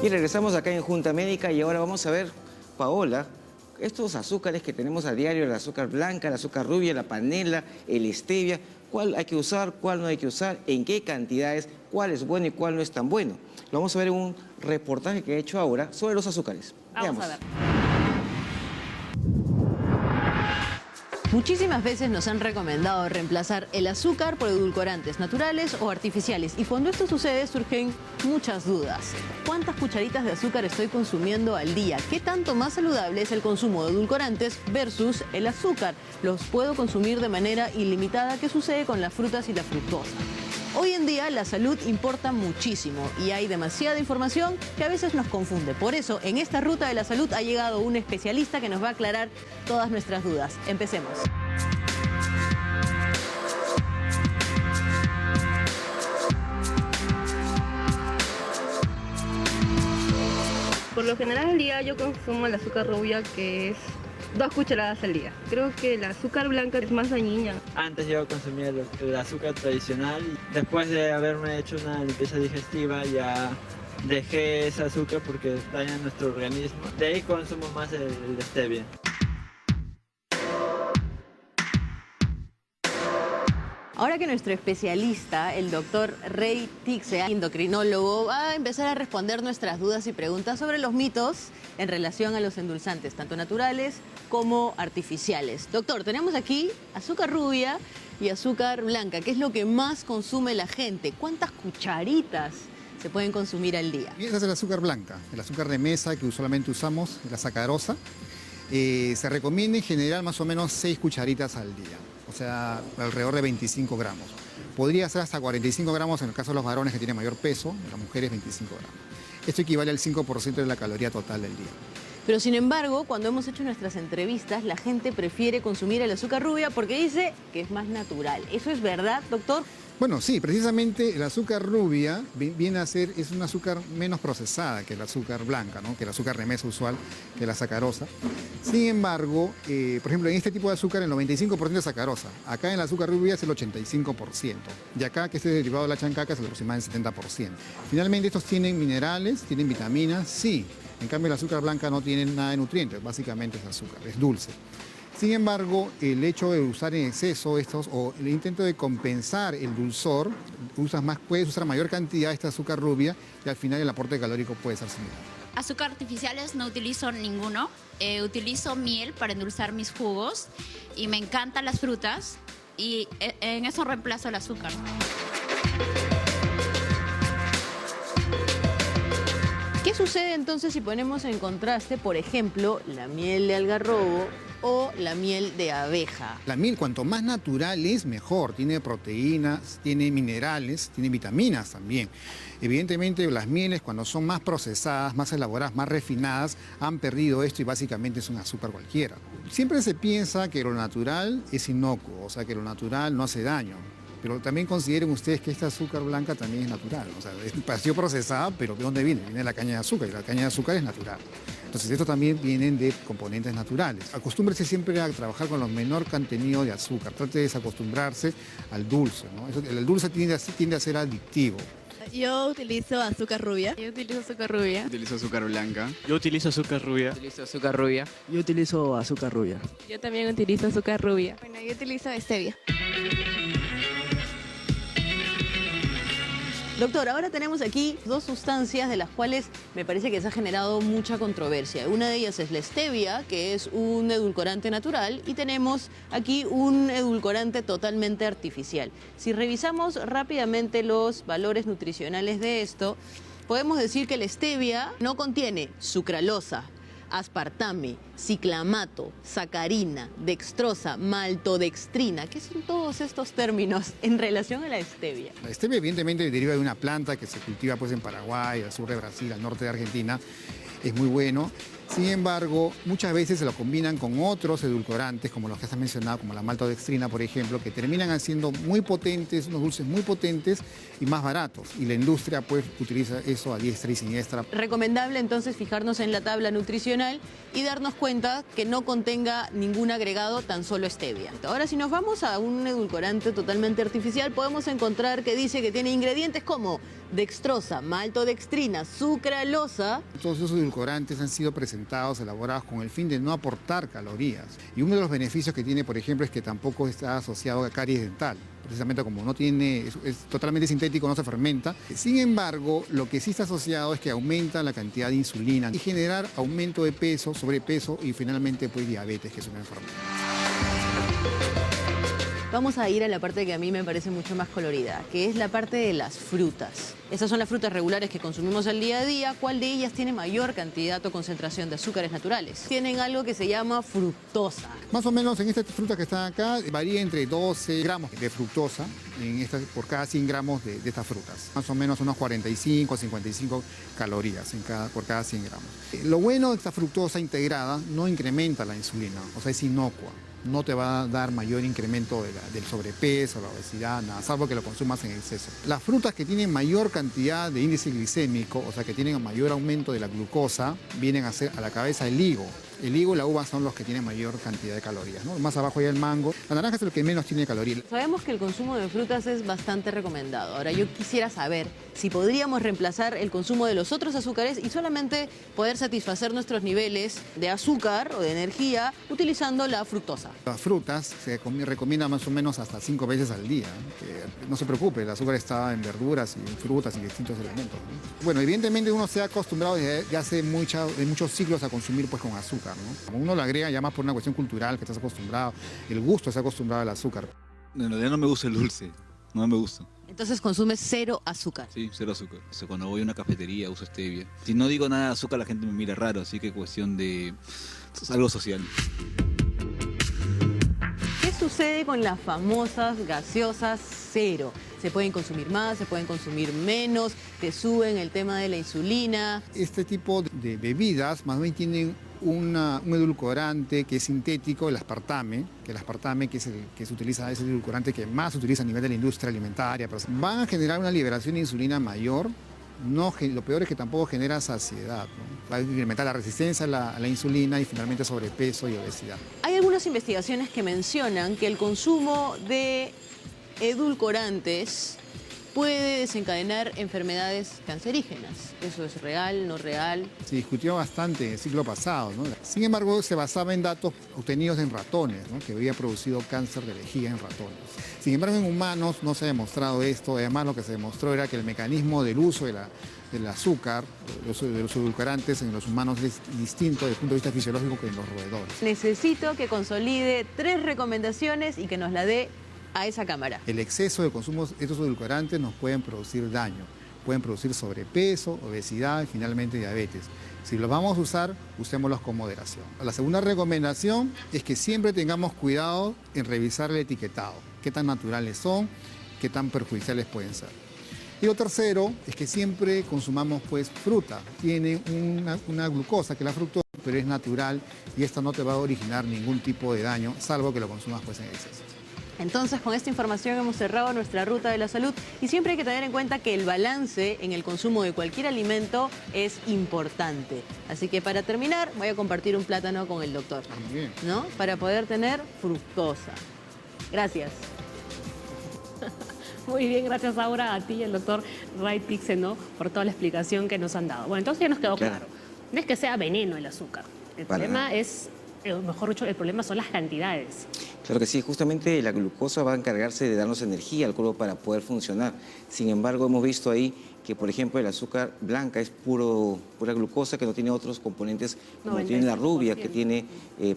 Y regresamos acá en Junta Médica y ahora vamos a ver, Paola, estos azúcares que tenemos a diario, el azúcar blanca, el azúcar rubia, la panela, el stevia, ¿cuál hay que usar, cuál no hay que usar, en qué cantidades, cuál es bueno y cuál no es tan bueno? Lo vamos a ver en un reportaje que he hecho ahora sobre los azúcares. Vamos a ver. Muchísimas veces nos han recomendado reemplazar el azúcar por edulcorantes naturales o artificiales y cuando esto sucede surgen muchas dudas. ¿Cuántas cucharitas de azúcar estoy consumiendo al día? ¿Qué tanto más saludable es el consumo de edulcorantes versus el azúcar? ¿Los puedo consumir de manera ilimitada? ¿Qué sucede con las frutas y la fructosa? Hoy en día la salud importa muchísimo y hay demasiada información que a veces nos confunde. Por eso, en esta ruta de la salud ha llegado un especialista que nos va a aclarar todas nuestras dudas. Empecemos. Por lo general al día yo consumo el azúcar rubia, que es 2 cucharadas al día. Creo que el azúcar blanca es más dañina. Antes yo consumía el azúcar tradicional y después de haberme hecho una limpieza digestiva ya dejé ese azúcar porque daña nuestro organismo. De ahí consumo más el stevia. Ahora que nuestro especialista, el doctor Rey Tixe, endocrinólogo, va a empezar a responder nuestras dudas y preguntas sobre los mitos en relación a los endulzantes, tanto naturales como artificiales. Doctor, tenemos aquí azúcar rubia y azúcar blanca, que es lo que más consume la gente. ¿Cuántas cucharitas se pueden consumir al día? Ese es el azúcar blanca, el azúcar de mesa que usualmente usamos, la sacarosa. Se recomienda en general más o menos 6 cucharitas al día, o sea, alrededor de 25 gramos. Podría ser hasta 45 gramos en el caso de los varones que tienen mayor peso, en las mujeres 25 gramos. Esto equivale al 5% de la caloría total del día. Pero sin embargo, cuando hemos hecho nuestras entrevistas, la gente prefiere consumir el azúcar rubia porque dice que es más natural. ¿Eso es verdad, doctor? Bueno, sí, precisamente el azúcar rubia viene a ser, es un azúcar menos procesada que el azúcar blanca, ¿no? Que el azúcar de mesa usual, que la sacarosa. Sin embargo, por ejemplo, en este tipo de azúcar el 95% es sacarosa. Acá en el azúcar rubia es el 85%. Y acá, que este es derivado de la chancaca, es aproximadamente el 70%. Finalmente, estos tienen minerales, tienen vitaminas, sí. En cambio, el azúcar blanca no tiene nada de nutrientes, básicamente es azúcar, es dulce. Sin embargo, el hecho de usar en exceso estos o el intento de compensar el dulzor, puedes usar mayor cantidad de esta azúcar rubia y al final el aporte calórico puede ser similar. Azúcar artificiales no utilizo ninguno. Utilizo miel para endulzar mis jugos y me encantan las frutas y en eso reemplazo el azúcar. ¿Qué sucede entonces si ponemos en contraste, por ejemplo, la miel de algarrobo o la miel de abeja? La miel, cuanto más natural es, mejor. Tiene proteínas, tiene minerales, tiene vitaminas también. Evidentemente, las mieles, cuando son más procesadas, más elaboradas, más refinadas, han perdido esto y básicamente es un azúcar cualquiera. Siempre se piensa que lo natural es inocuo, o sea, que lo natural no hace daño. Pero también consideren ustedes que esta azúcar blanca también es natural. O sea, pareció procesada, pero ¿de dónde viene? Viene de la caña de azúcar y la caña de azúcar es natural. Entonces, esto también vienen de componentes naturales. Acostúmbrese siempre a trabajar con lo menor contenido de azúcar. Trate de desacostumbrarse al dulce, ¿no? El dulce tiende a ser adictivo. Yo utilizo azúcar rubia. Yo utilizo azúcar rubia. Utilizo azúcar blanca. Yo utilizo azúcar rubia. Utilizo azúcar rubia. Yo utilizo azúcar rubia. Yo también utilizo azúcar rubia. Bueno, yo utilizo stevia. Doctor, ahora tenemos aquí dos sustancias de las cuales me parece que se ha generado mucha controversia. Una de ellas es la stevia, que es un edulcorante natural, y tenemos aquí un edulcorante totalmente artificial. Si revisamos rápidamente los valores nutricionales de esto, podemos decir que la stevia no contiene sucralosa, aspartame, ciclamato, sacarina, dextrosa, maltodextrina. ¿Qué son todos estos términos en relación a la stevia? La stevia evidentemente deriva de una planta que se cultiva pues, en Paraguay, al sur de Brasil, al norte de Argentina. Es muy bueno. Sin embargo, muchas veces se lo combinan con otros edulcorantes, como los que has mencionado, como la maltodextrina, por ejemplo, que terminan siendo muy potentes, unos dulces muy potentes y más baratos. Y la industria pues utiliza eso a diestra y siniestra. Recomendable entonces fijarnos en la tabla nutricional y darnos cuenta que no contenga ningún agregado, tan solo stevia. Ahora, si nos vamos a un edulcorante totalmente artificial, podemos encontrar que dice que tiene ingredientes como dextrosa, maltodextrina, sucralosa. Todos esos edulcorantes han sido presentados, elaborados con el fin de no aportar calorías. Y uno de los beneficios que tiene, por ejemplo, es que tampoco está asociado a caries dental. Precisamente como no tiene, es totalmente sintético, no se fermenta. Sin embargo, lo que sí está asociado es que aumenta la cantidad de insulina y generar aumento de peso, sobrepeso y finalmente pues diabetes, que es una enfermedad. Vamos a ir a la parte que a mí me parece mucho más colorida, que es la parte de las frutas. Esas son las frutas regulares que consumimos al día a día. ¿Cuál de ellas tiene mayor cantidad o concentración de azúcares naturales? Tienen algo que se llama fructosa. Más o menos en estas frutas que están acá varía entre 12 gramos de fructosa por cada 100 gramos de estas frutas. Más o menos unos 45 o 55 calorías por cada 100 gramos. Lo bueno de esta fructosa integrada no incrementa la insulina, o sea, es inocua. No te va a dar mayor incremento del sobrepeso, la obesidad, nada, salvo que lo consumas en exceso. Las frutas que tienen mayor cantidad de índice glicémico, o sea, que tienen mayor aumento de la glucosa, vienen a ser a la cabeza el higo. El higo y la uva son los que tienen mayor cantidad de calorías, ¿no? Más abajo hay el mango. La naranja es el que menos tiene calorías. Sabemos que el consumo de frutas es bastante recomendado. Ahora, yo quisiera saber si podríamos reemplazar el consumo de los otros azúcares y solamente poder satisfacer nuestros niveles de azúcar o de energía utilizando la fructosa. Las frutas se recomienda más o menos hasta 5 veces al día. No se preocupe, el azúcar está en verduras y en frutas y distintos elementos, ¿no? Bueno, evidentemente uno se ha acostumbrado desde hace muchos ciclos a consumir pues con azúcar, ¿no? Como uno lo agrega ya más por una cuestión cultural, que estás acostumbrado, el gusto se ha acostumbrado al azúcar. En realidad no me gusta el dulce, no me gusta. Entonces consumes cero azúcar. Sí, cero azúcar. O sea, cuando voy a una cafetería uso stevia. Si no digo nada de azúcar la gente me mira raro, así que cuestión de algo social. ¿Qué sucede con las famosas gaseosas cero? Se pueden consumir más, se pueden consumir menos, te suben el tema de la insulina. Este tipo de bebidas más bien tienen un edulcorante que es sintético, el aspartame, que es el que se utiliza, es el edulcorante que más se utiliza a nivel de la industria alimentaria, pero van a generar una liberación de insulina mayor. No, lo peor es que tampoco genera saciedad, ¿no? Va a incrementar la resistencia a la insulina y finalmente sobrepeso y obesidad. Hay algunas investigaciones que mencionan que el consumo de edulcorantes puede desencadenar enfermedades cancerígenas. ¿Eso es real, no real? Se discutió bastante en el siglo pasado, ¿no? Sin embargo, se basaba en datos obtenidos en ratones, ¿no? Que había producido cáncer de vejiga en ratones. Sin embargo, en humanos no se ha demostrado esto. Además, lo que se demostró era que el mecanismo del uso del azúcar, de los edulcorantes en los humanos es distinto desde el punto de vista fisiológico que en los roedores. Necesito que consolide 3 recomendaciones y que nos la dé a esa cámara. El exceso de consumo de estos edulcorantes nos pueden producir daño. Pueden producir sobrepeso, obesidad y finalmente diabetes. Si los vamos a usar, usémoslos con moderación. La segunda recomendación es que siempre tengamos cuidado en revisar el etiquetado. Qué tan naturales son, qué tan perjudiciales pueden ser. Y lo tercero es que siempre consumamos pues fruta. Tiene una glucosa, que es la fructosa, pero es natural y esta no te va a originar ningún tipo de daño, salvo que lo consumas pues en exceso. Entonces, con esta información hemos cerrado nuestra ruta de la salud y siempre hay que tener en cuenta que el balance en el consumo de cualquier alimento es importante. Así que para terminar, voy a compartir un plátano con el doctor, Muy bien. ¿no? Para poder tener fructosa. Gracias. Muy bien, gracias Aura, a ti y al doctor Ray Tixe, ¿no? Por toda la explicación que nos han dado. Bueno, entonces ya nos quedó claro. No es que sea veneno el azúcar. El problema es, mejor dicho, el problema son las cantidades. Claro que sí, justamente la glucosa va a encargarse de darnos energía al cuerpo para poder funcionar. Sin embargo, hemos visto ahí que, por ejemplo, el azúcar blanca es pura glucosa, que no tiene otros componentes como tiene la rubia, que tiene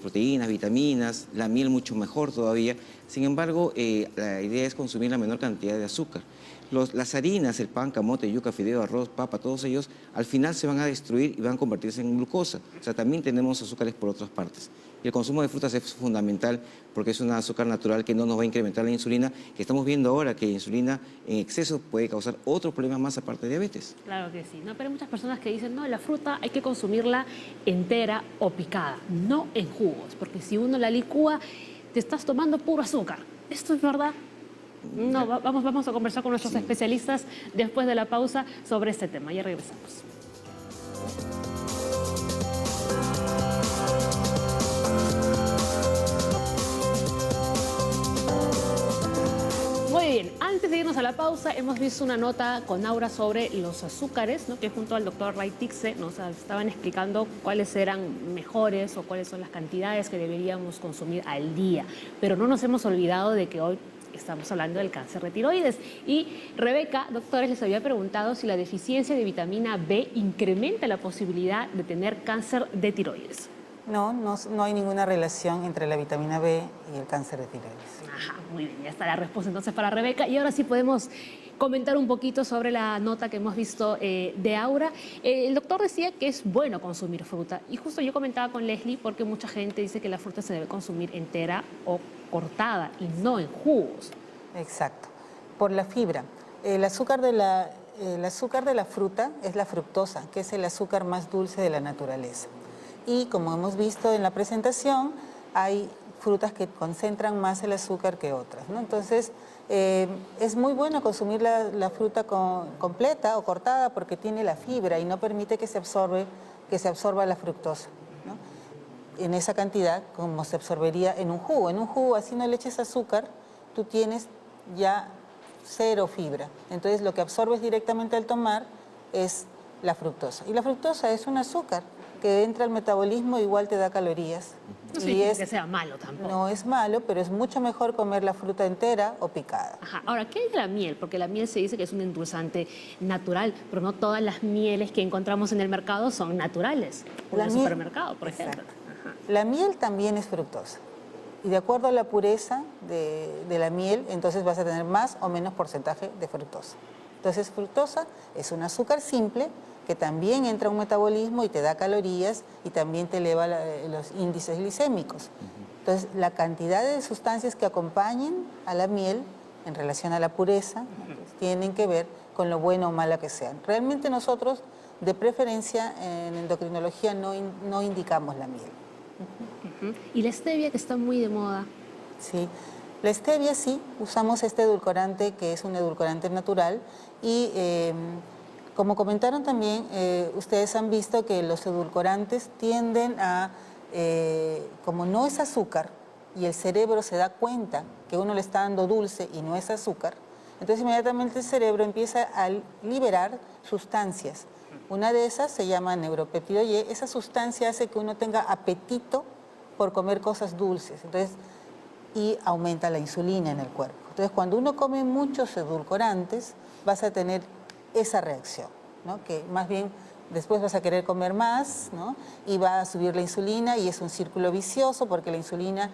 proteínas, vitaminas, la miel mucho mejor todavía. Sin embargo, la idea es consumir la menor cantidad de azúcar. Las harinas, el pan, camote, yuca, fideo, arroz, papa, todos ellos al final se van a destruir y van a convertirse en glucosa. O sea, también tenemos azúcares por otras partes. Y el consumo de frutas es fundamental porque es un azúcar natural que no nos va a incrementar la insulina, que estamos viendo ahora que la insulina en exceso puede causar otros problemas más aparte de diabetes. Claro que sí, ¿no? Pero hay muchas personas que dicen, no, la fruta hay que consumirla entera o picada, no en jugos, porque si uno la licúa, te estás tomando puro azúcar. ¿Esto es verdad? No, vamos a conversar con nuestros especialistas después de la pausa sobre este tema. Ya regresamos. Muy bien, antes de irnos a la pausa, hemos visto una nota con Aura sobre los azúcares, ¿no? Que junto al doctor Ray Tixe nos estaban explicando cuáles eran mejores o cuáles son las cantidades que deberíamos consumir al día. Pero no nos hemos olvidado de que hoy estamos hablando del cáncer de tiroides. Y Rebeca, doctores, les había preguntado si la deficiencia de vitamina B incrementa la posibilidad de tener cáncer de tiroides. No hay ninguna relación entre la vitamina B y el cáncer de tiroides. Ajá, muy bien, ya está la respuesta entonces para Rebeca. Y ahora sí podemos comentar un poquito sobre la nota que hemos visto de Aura. El doctor decía que es bueno consumir fruta. Y justo yo comentaba con Leslie porque mucha gente dice que la fruta se debe consumir entera o cortada y no en jugos. Exacto, por la fibra. El azúcar de la fruta es la fructosa, que es el azúcar más dulce de la naturaleza. Y como hemos visto en la presentación, hay frutas que concentran más el azúcar que otras, ¿no? Entonces, es muy bueno consumir la fruta completa o cortada porque tiene la fibra y no permite que se absorba la fructosa, ¿no? En esa cantidad como se absorbería en un jugo. En un jugo, así no le eches azúcar, tú tienes ya 0 fibra. Entonces, lo que absorbes directamente al tomar es la fructosa. Y la fructosa es un azúcar que entra al metabolismo, igual te da calorías. No significa que sea malo tampoco. No es malo, pero es mucho mejor comer la fruta entera o picada. Ajá. Ahora, ¿qué hay de la miel? Porque la miel se dice que es un endulzante natural, pero no todas las mieles que encontramos en el mercado son naturales. En el supermercado, por ejemplo. Ajá. La miel también es fructosa. Y de acuerdo a la pureza de la miel, entonces vas a tener más o menos porcentaje de fructosa. Entonces, fructosa es un azúcar simple que también entra a un metabolismo y te da calorías y también te eleva los índices glicémicos. Entonces, la cantidad de sustancias que acompañen a la miel en relación a la pureza, pues, tienen que ver con lo bueno o mala que sean. Realmente nosotros, de preferencia, en endocrinología no indicamos la miel. Y la stevia, que está muy de moda. Sí, la stevia sí, usamos este edulcorante que es un edulcorante natural y como comentaron también, ustedes han visto que los edulcorantes tienden a, como no es azúcar y el cerebro se da cuenta que uno le está dando dulce y no es azúcar, entonces inmediatamente el cerebro empieza a liberar sustancias. Una de esas se llama neuropéptido Y, esa sustancia hace que uno tenga apetito por comer cosas dulces, entonces, y aumenta la insulina en el cuerpo. Entonces, cuando uno come muchos edulcorantes, vas a tener esa reacción, ¿no? Que más bien después vas a querer comer más, ¿no? Y va a subir la insulina y es un círculo vicioso porque la insulina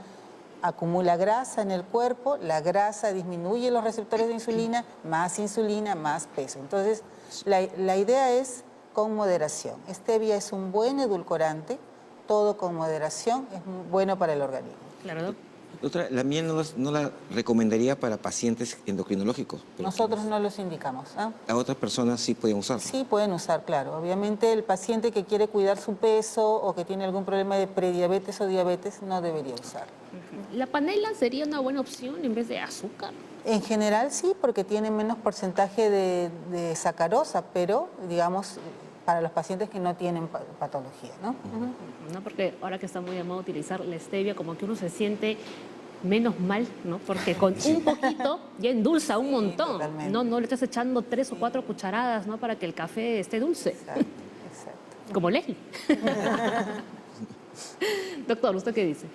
acumula grasa en el cuerpo, la grasa disminuye los receptores de insulina, más peso. Entonces, la idea es con moderación. Stevia es un buen edulcorante, todo con moderación es bueno para el organismo. Claro. Doctora, la miel no la recomendaría para pacientes endocrinológicos. Nosotros no los indicamos. ¿Ah? A otras personas sí pueden usarlo. Sí, pueden usar, claro. Obviamente el paciente que quiere cuidar su peso o que tiene algún problema de prediabetes o diabetes no debería usar. ¿La panela sería una buena opción en vez de azúcar? En general sí, porque tiene menos porcentaje de sacarosa, pero digamos para los pacientes que no tienen patología, ¿no? No, porque ahora que está muy de moda utilizar la stevia, como que uno se siente menos mal, ¿no? Porque con un poquito ya endulza un montón. No le estás echando 3 o 4 cucharadas, ¿no? Para que el café esté dulce. Exacto. Como Leslie. Doctor, ¿usted qué dice?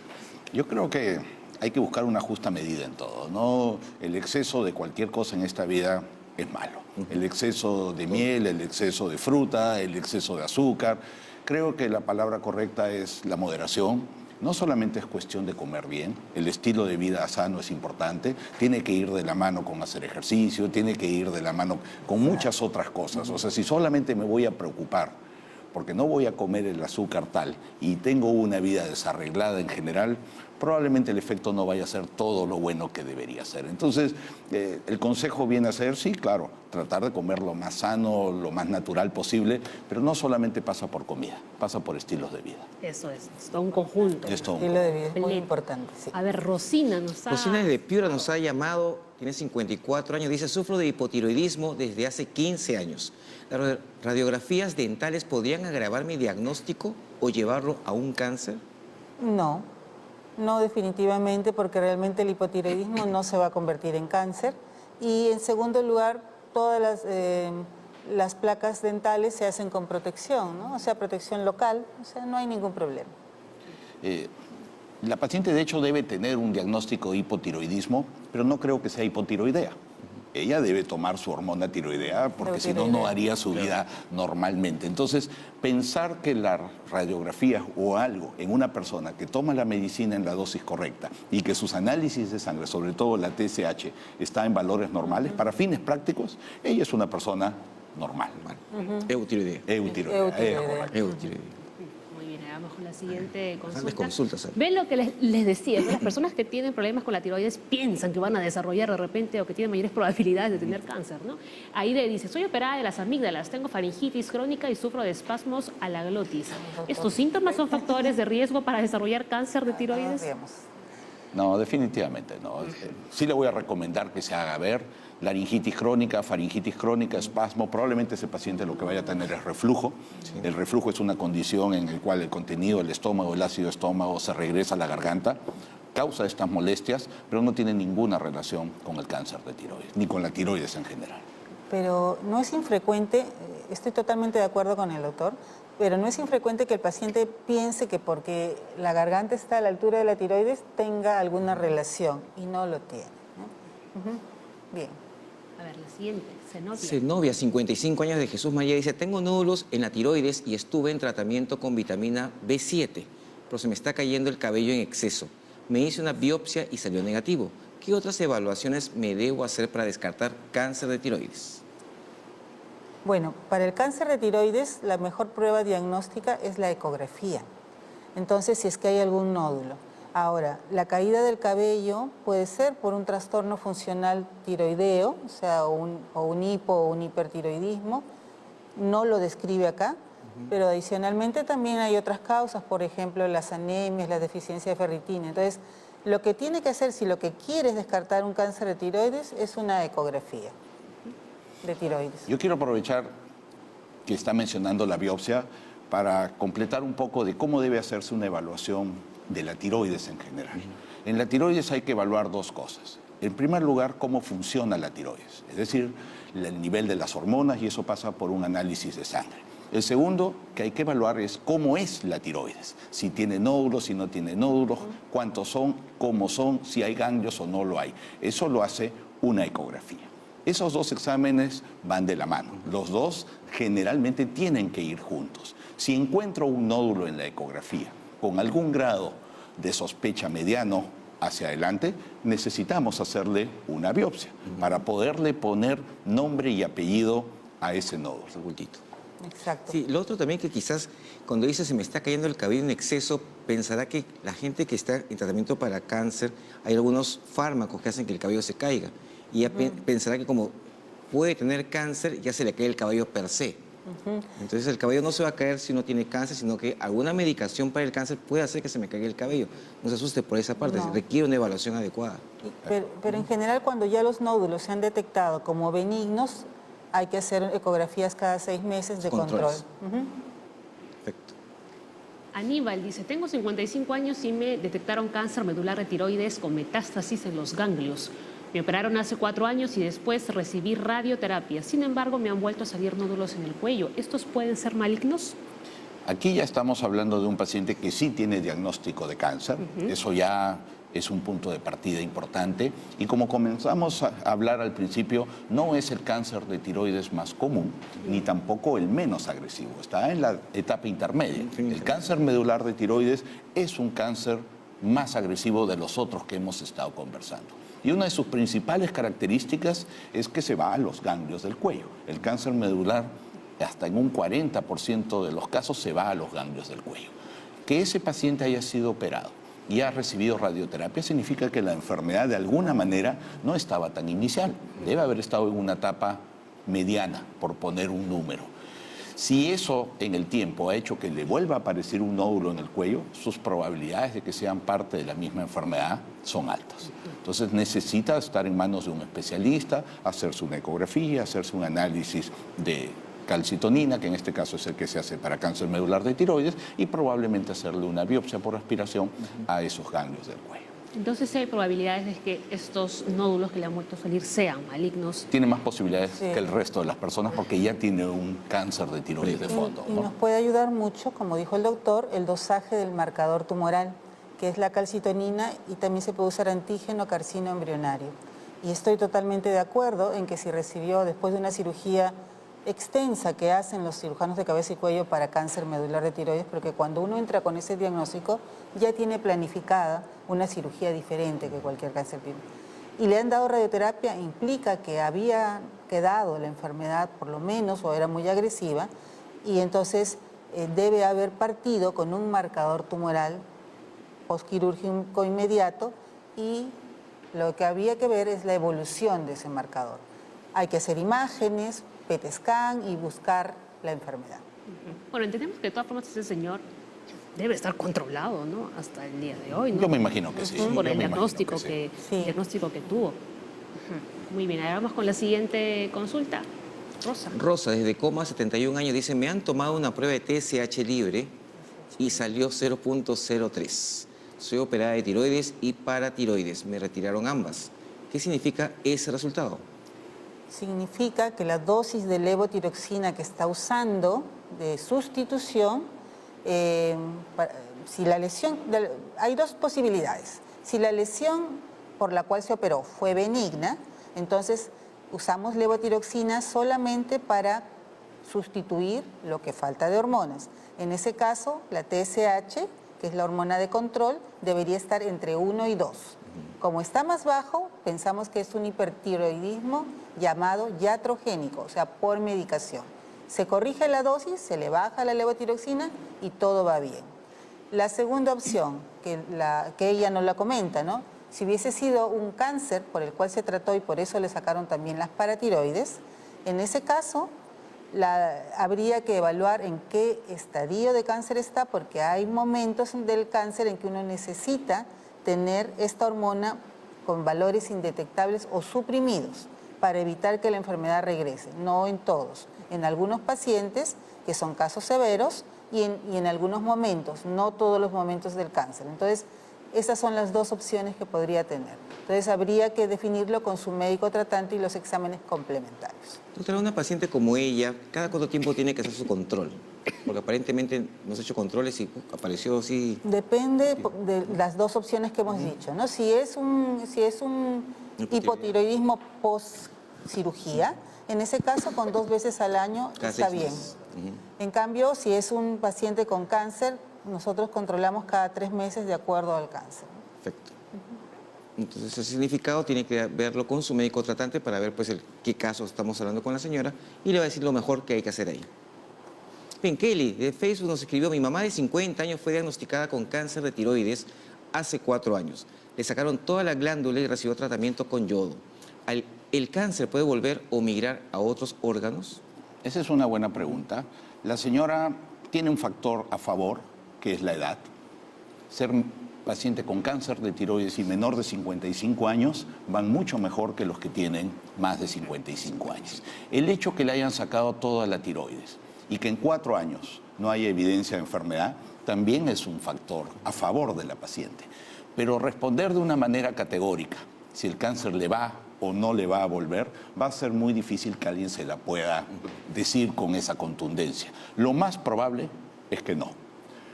Yo creo que hay que buscar una justa medida en todo, ¿no? El exceso de cualquier cosa en esta vida es malo. El exceso de miel, el exceso de fruta, el exceso de azúcar. Creo que la palabra correcta es la moderación. No solamente es cuestión de comer bien, el estilo de vida sano es importante, tiene que ir de la mano con hacer ejercicio, tiene que ir de la mano con muchas otras cosas. O sea, si solamente me voy a preocupar porque no voy a comer el azúcar tal y tengo una vida desarreglada en general, probablemente el efecto no vaya a ser todo lo bueno que debería ser. Entonces, el consejo viene a ser, sí, claro, tratar de comer lo más sano, lo más natural posible, pero no solamente pasa por comida, pasa por estilos de vida. Eso es todo un conjunto. Es todo un Estilo de vida es muy importante, sí. A ver, Rosina de Piura nos ha llamado, tiene 54 años, dice, sufro de hipotiroidismo desde hace 15 años. ¿Las radiografías dentales podrían agravar mi diagnóstico o llevarlo a un cáncer? No definitivamente, porque realmente el hipotiroidismo no se va a convertir en cáncer. Y en segundo lugar, todas las placas dentales se hacen con protección, ¿no? O sea, protección local, o sea, no hay ningún problema. La paciente, de hecho, debe tener un diagnóstico de hipotiroidismo, pero no creo que sea hipotiroidea. Ella debe tomar su hormona tiroidea porque si no, no haría su vida normalmente. Entonces, pensar que la radiografía o algo en una persona que toma la medicina en la dosis correcta y que sus análisis de sangre, sobre todo la TSH, está en valores normales, para fines prácticos, ella es una persona normal. Eutiroidea. Muy bien, vamos con la siguiente consulta. Consultas. Ven lo que les decía, ¿no? Las personas que tienen problemas con la tiroides piensan que van a desarrollar de repente o que tienen mayores probabilidades de tener cáncer, ¿no? Aide dice, soy operada de las amígdalas, tengo faringitis crónica y sufro de espasmos a la glotis. ¿Estos síntomas son factores de riesgo para desarrollar cáncer de tiroides? No, definitivamente no. Sí le voy a recomendar que se haga ver laringitis crónica, faringitis crónica, espasmo. Probablemente ese paciente lo que vaya a tener es reflujo. Sí. El reflujo es una condición en la cual el contenido del estómago, el ácido estómago, se regresa a la garganta, causa estas molestias, pero no tiene ninguna relación con el cáncer de tiroides, ni con la tiroides en general. Pero no es infrecuente, estoy totalmente de acuerdo con el doctor, pero no es infrecuente que el paciente piense que porque la garganta está a la altura de la tiroides tenga alguna relación y no lo tiene, ¿no? Bien. A ver, la siguiente, Zenobia. Zenobia, 55 años, de Jesús María, dice, tengo nódulos en la tiroides y estuve en tratamiento con vitamina B7, pero se me está cayendo el cabello en exceso. Me hice una biopsia y salió negativo. ¿Qué otras evaluaciones me debo hacer para descartar cáncer de tiroides? Bueno, para el cáncer de tiroides la mejor prueba diagnóstica es la ecografía. Entonces, si es que hay algún nódulo. Ahora, la caída del cabello puede ser por un trastorno funcional tiroideo, o sea, un hipo o un hipertiroidismo. No lo describe acá, pero adicionalmente también hay otras causas, por ejemplo, las anemias, la deficiencia de ferritina. Entonces, lo que tiene que hacer, si lo que quiere es descartar un cáncer de tiroides, es una ecografía de tiroides. Yo quiero aprovechar que está mencionando la biopsia para completar un poco de cómo debe hacerse una evaluación de la tiroides en general. En la tiroides hay que evaluar dos cosas. En primer lugar, cómo funciona la tiroides, es decir, el nivel de las hormonas, y eso pasa por un análisis de sangre. El segundo que hay que evaluar es cómo es la tiroides, si tiene nódulos, si no tiene nódulos, cuántos son, cómo son, si hay ganglios o no lo hay. Eso lo hace una ecografía. Esos dos exámenes van de la mano. Los dos generalmente tienen que ir juntos. Si encuentro un nódulo en la ecografía con algún grado de sospecha mediano hacia adelante, necesitamos hacerle una biopsia para poderle poner nombre y apellido a ese nódulo. Exacto. Sí, lo otro también que quizás cuando dice se me está cayendo el cabello en exceso, pensará que la gente que está en tratamiento para cáncer, hay algunos fármacos que hacen que el cabello se caiga. Y ella pensará que como puede tener cáncer, ya se le cae el cabello per se. Entonces el cabello no se va a caer si no tiene cáncer, sino que alguna medicación para el cáncer puede hacer que se me caiga el cabello. No se asuste por esa parte, No. requiere una evaluación adecuada. Pero en general, cuando ya los nódulos se han detectado como benignos, hay que hacer ecografías cada 6 meses de control. Aníbal dice, tengo 55 años y me detectaron cáncer medular de tiroides con metástasis en los ganglios. Me operaron hace 4 años y después recibí radioterapia. Sin embargo, me han vuelto a salir nódulos en el cuello. ¿Estos pueden ser malignos? Aquí ya estamos hablando de un paciente que sí tiene diagnóstico de cáncer. Eso ya es un punto de partida importante. Y como comenzamos a hablar al principio, no es el cáncer de tiroides más común, ni tampoco el menos agresivo. Está en la etapa intermedia. El cáncer medular de tiroides es un cáncer más agresivo de los otros que hemos estado conversando. Y una de sus principales características es que se va a los ganglios del cuello. El cáncer medular, hasta en un 40% de los casos, se va a los ganglios del cuello. Que ese paciente haya sido operado y ha recibido radioterapia significa que la enfermedad de alguna manera no estaba tan inicial. Debe haber estado en una etapa mediana, por poner un número. Si eso en el tiempo ha hecho que le vuelva a aparecer un nódulo en el cuello, sus probabilidades de que sean parte de la misma enfermedad son altas. Entonces necesita estar en manos de un especialista, hacerse una ecografía, hacerse un análisis de calcitonina, que en este caso es el que se hace para cáncer medular de tiroides, y probablemente hacerle una biopsia por aspiración a esos ganglios del cuello. Entonces, ¿hay probabilidades de que estos nódulos que le han vuelto a salir sean malignos? Tiene más posibilidades que el resto de las personas porque ya tiene un cáncer de tiroides de fondo, Y ¿no? nos puede ayudar mucho, como dijo el doctor, el dosaje del marcador tumoral, que es la calcitonina, y también se puede usar antígeno carcino embrionario. Y estoy totalmente de acuerdo en que si recibió después de una cirugía extensa que hacen los cirujanos de cabeza y cuello para cáncer medular de tiroides, porque cuando uno entra con ese diagnóstico ya tiene planificada una cirugía diferente que cualquier cáncer tiene. Y le han dado radioterapia, implica que había quedado la enfermedad por lo menos o era muy agresiva, y entonces debe haber partido con un marcador tumoral postquirúrgico inmediato, y lo que había que ver es la evolución de ese marcador. Hay que hacer imágenes, PET scan y buscar la enfermedad. Bueno, entendemos que de todas formas ese señor debe estar controlado, ¿no? Hasta el día de hoy, ¿no? Yo me imagino que sí. Por Yo el me diagnóstico imagino diagnóstico que tuvo. Muy bien, ahora vamos con la siguiente consulta. Rosa. Rosa, desde Coma, 71 años, dice, me han tomado una prueba de TSH libre y salió 0.03. Soy operada de tiroides y paratiroides. Me retiraron ambas. ¿Qué significa ese resultado? Significa que la dosis de levotiroxina que está usando de sustitución, si la lesión, hay dos posibilidades. Si la lesión por la cual se operó fue benigna, entonces usamos levotiroxina solamente para sustituir lo que falta de hormonas. En ese caso, la TSH, que es la hormona de control, debería estar entre 1 y 2. Como está más bajo, pensamos que es un hipertiroidismo llamado iatrogénico, o sea, por medicación. Se corrige la dosis, se le baja la levotiroxina y todo va bien. La segunda opción, que ella no la comenta, ¿no? Si hubiese sido un cáncer por el cual se trató y por eso le sacaron también las paratiroides, en ese caso habría que evaluar en qué estadio de cáncer está, porque hay momentos del cáncer en que uno necesita tener esta hormona con valores indetectables o suprimidos para evitar que la enfermedad regrese. No en todos, en algunos pacientes que son casos severos y en algunos momentos, no todos los momentos del cáncer. Entonces, esas son las dos opciones que podría tener. Entonces, habría que definirlo con su médico tratante y los exámenes complementarios. Doctora, una paciente como ella, ¿cada cuánto tiempo tiene que hacer su control? Porque aparentemente no se ha hecho controles y apareció así. Depende de las dos opciones que hemos dicho, ¿no? Si es un hipotiroidismo post-cirugía, en ese caso con 2 veces al año está bien. En cambio, si es un paciente con cáncer, nosotros controlamos cada 3 meses de acuerdo al cáncer. Perfecto. Entonces, ese significado tiene que verlo con su médico tratante para ver pues qué caso estamos hablando con la señora y le va a decir lo mejor que hay que hacer ahí. Bien, Kelly, de Facebook nos escribió: mi mamá de 50 años fue diagnosticada con cáncer de tiroides hace 4 años. Le sacaron toda la glándula y recibió tratamiento con yodo. ¿El cáncer puede volver o migrar a otros órganos? Esa es una buena pregunta. La señora tiene un factor a favor, que es la edad. Ser paciente con cáncer de tiroides y menor de 55 años van mucho mejor que los que tienen más de 55 años. El hecho que le hayan sacado toda la tiroides y que en 4 años no haya evidencia de enfermedad también es un factor a favor de la paciente. Pero responder de una manera categórica, si el cáncer le va o no le va a volver, va a ser muy difícil que alguien se la pueda decir con esa contundencia. Lo más probable es que no,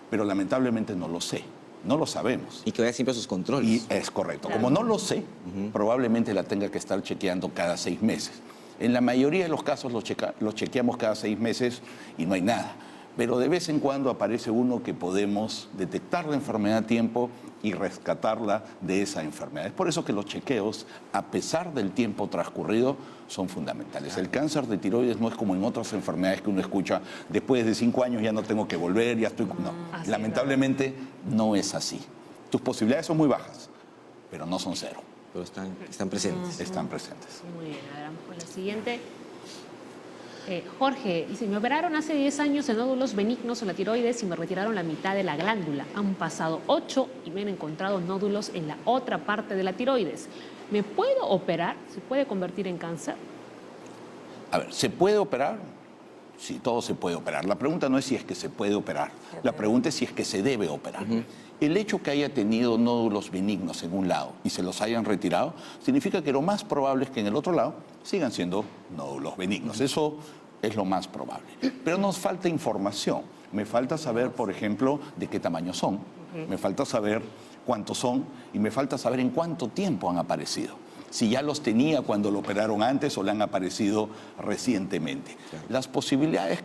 pero lamentablemente no lo sé, no lo sabemos. Y que vaya siempre a sus controles. Y es correcto. Como no lo sé, probablemente la tenga que estar chequeando cada 6 meses. En la mayoría de los casos los chequeamos cada 6 meses y no hay nada. Pero de vez en cuando aparece uno que podemos detectar la enfermedad a tiempo y rescatarla de esa enfermedad. Es por eso que los chequeos, a pesar del tiempo transcurrido, son fundamentales. El cáncer de tiroides no es como en otras enfermedades que uno escucha: después de 5 años ya no tengo que volver, ya estoy... No, lamentablemente no es así. Tus posibilidades son muy bajas, pero no son 0. Pero están presentes. Están presentes. Muy bien, ahora vamos con la siguiente. Jorge dice: me operaron hace 10 años de nódulos benignos en la tiroides y me retiraron la mitad de la glándula. Han pasado 8 y me han encontrado nódulos en la otra parte de la tiroides. ¿Me puedo operar? ¿Se puede convertir en cáncer? A ver, ¿se puede operar? Sí, todo se puede operar. La pregunta no es si es que se puede operar. La pregunta es si es que se debe operar. El hecho que haya tenido nódulos benignos en un lado y se los hayan retirado, significa que lo más probable es que en el otro lado sigan siendo nódulos benignos. Eso es lo más probable. Pero nos falta información. Me falta saber, por ejemplo, de qué tamaño son. Me falta saber cuántos son y me falta saber en cuánto tiempo han aparecido. Si ya los tenía cuando lo operaron antes o le han aparecido recientemente. Claro. Las posibilidades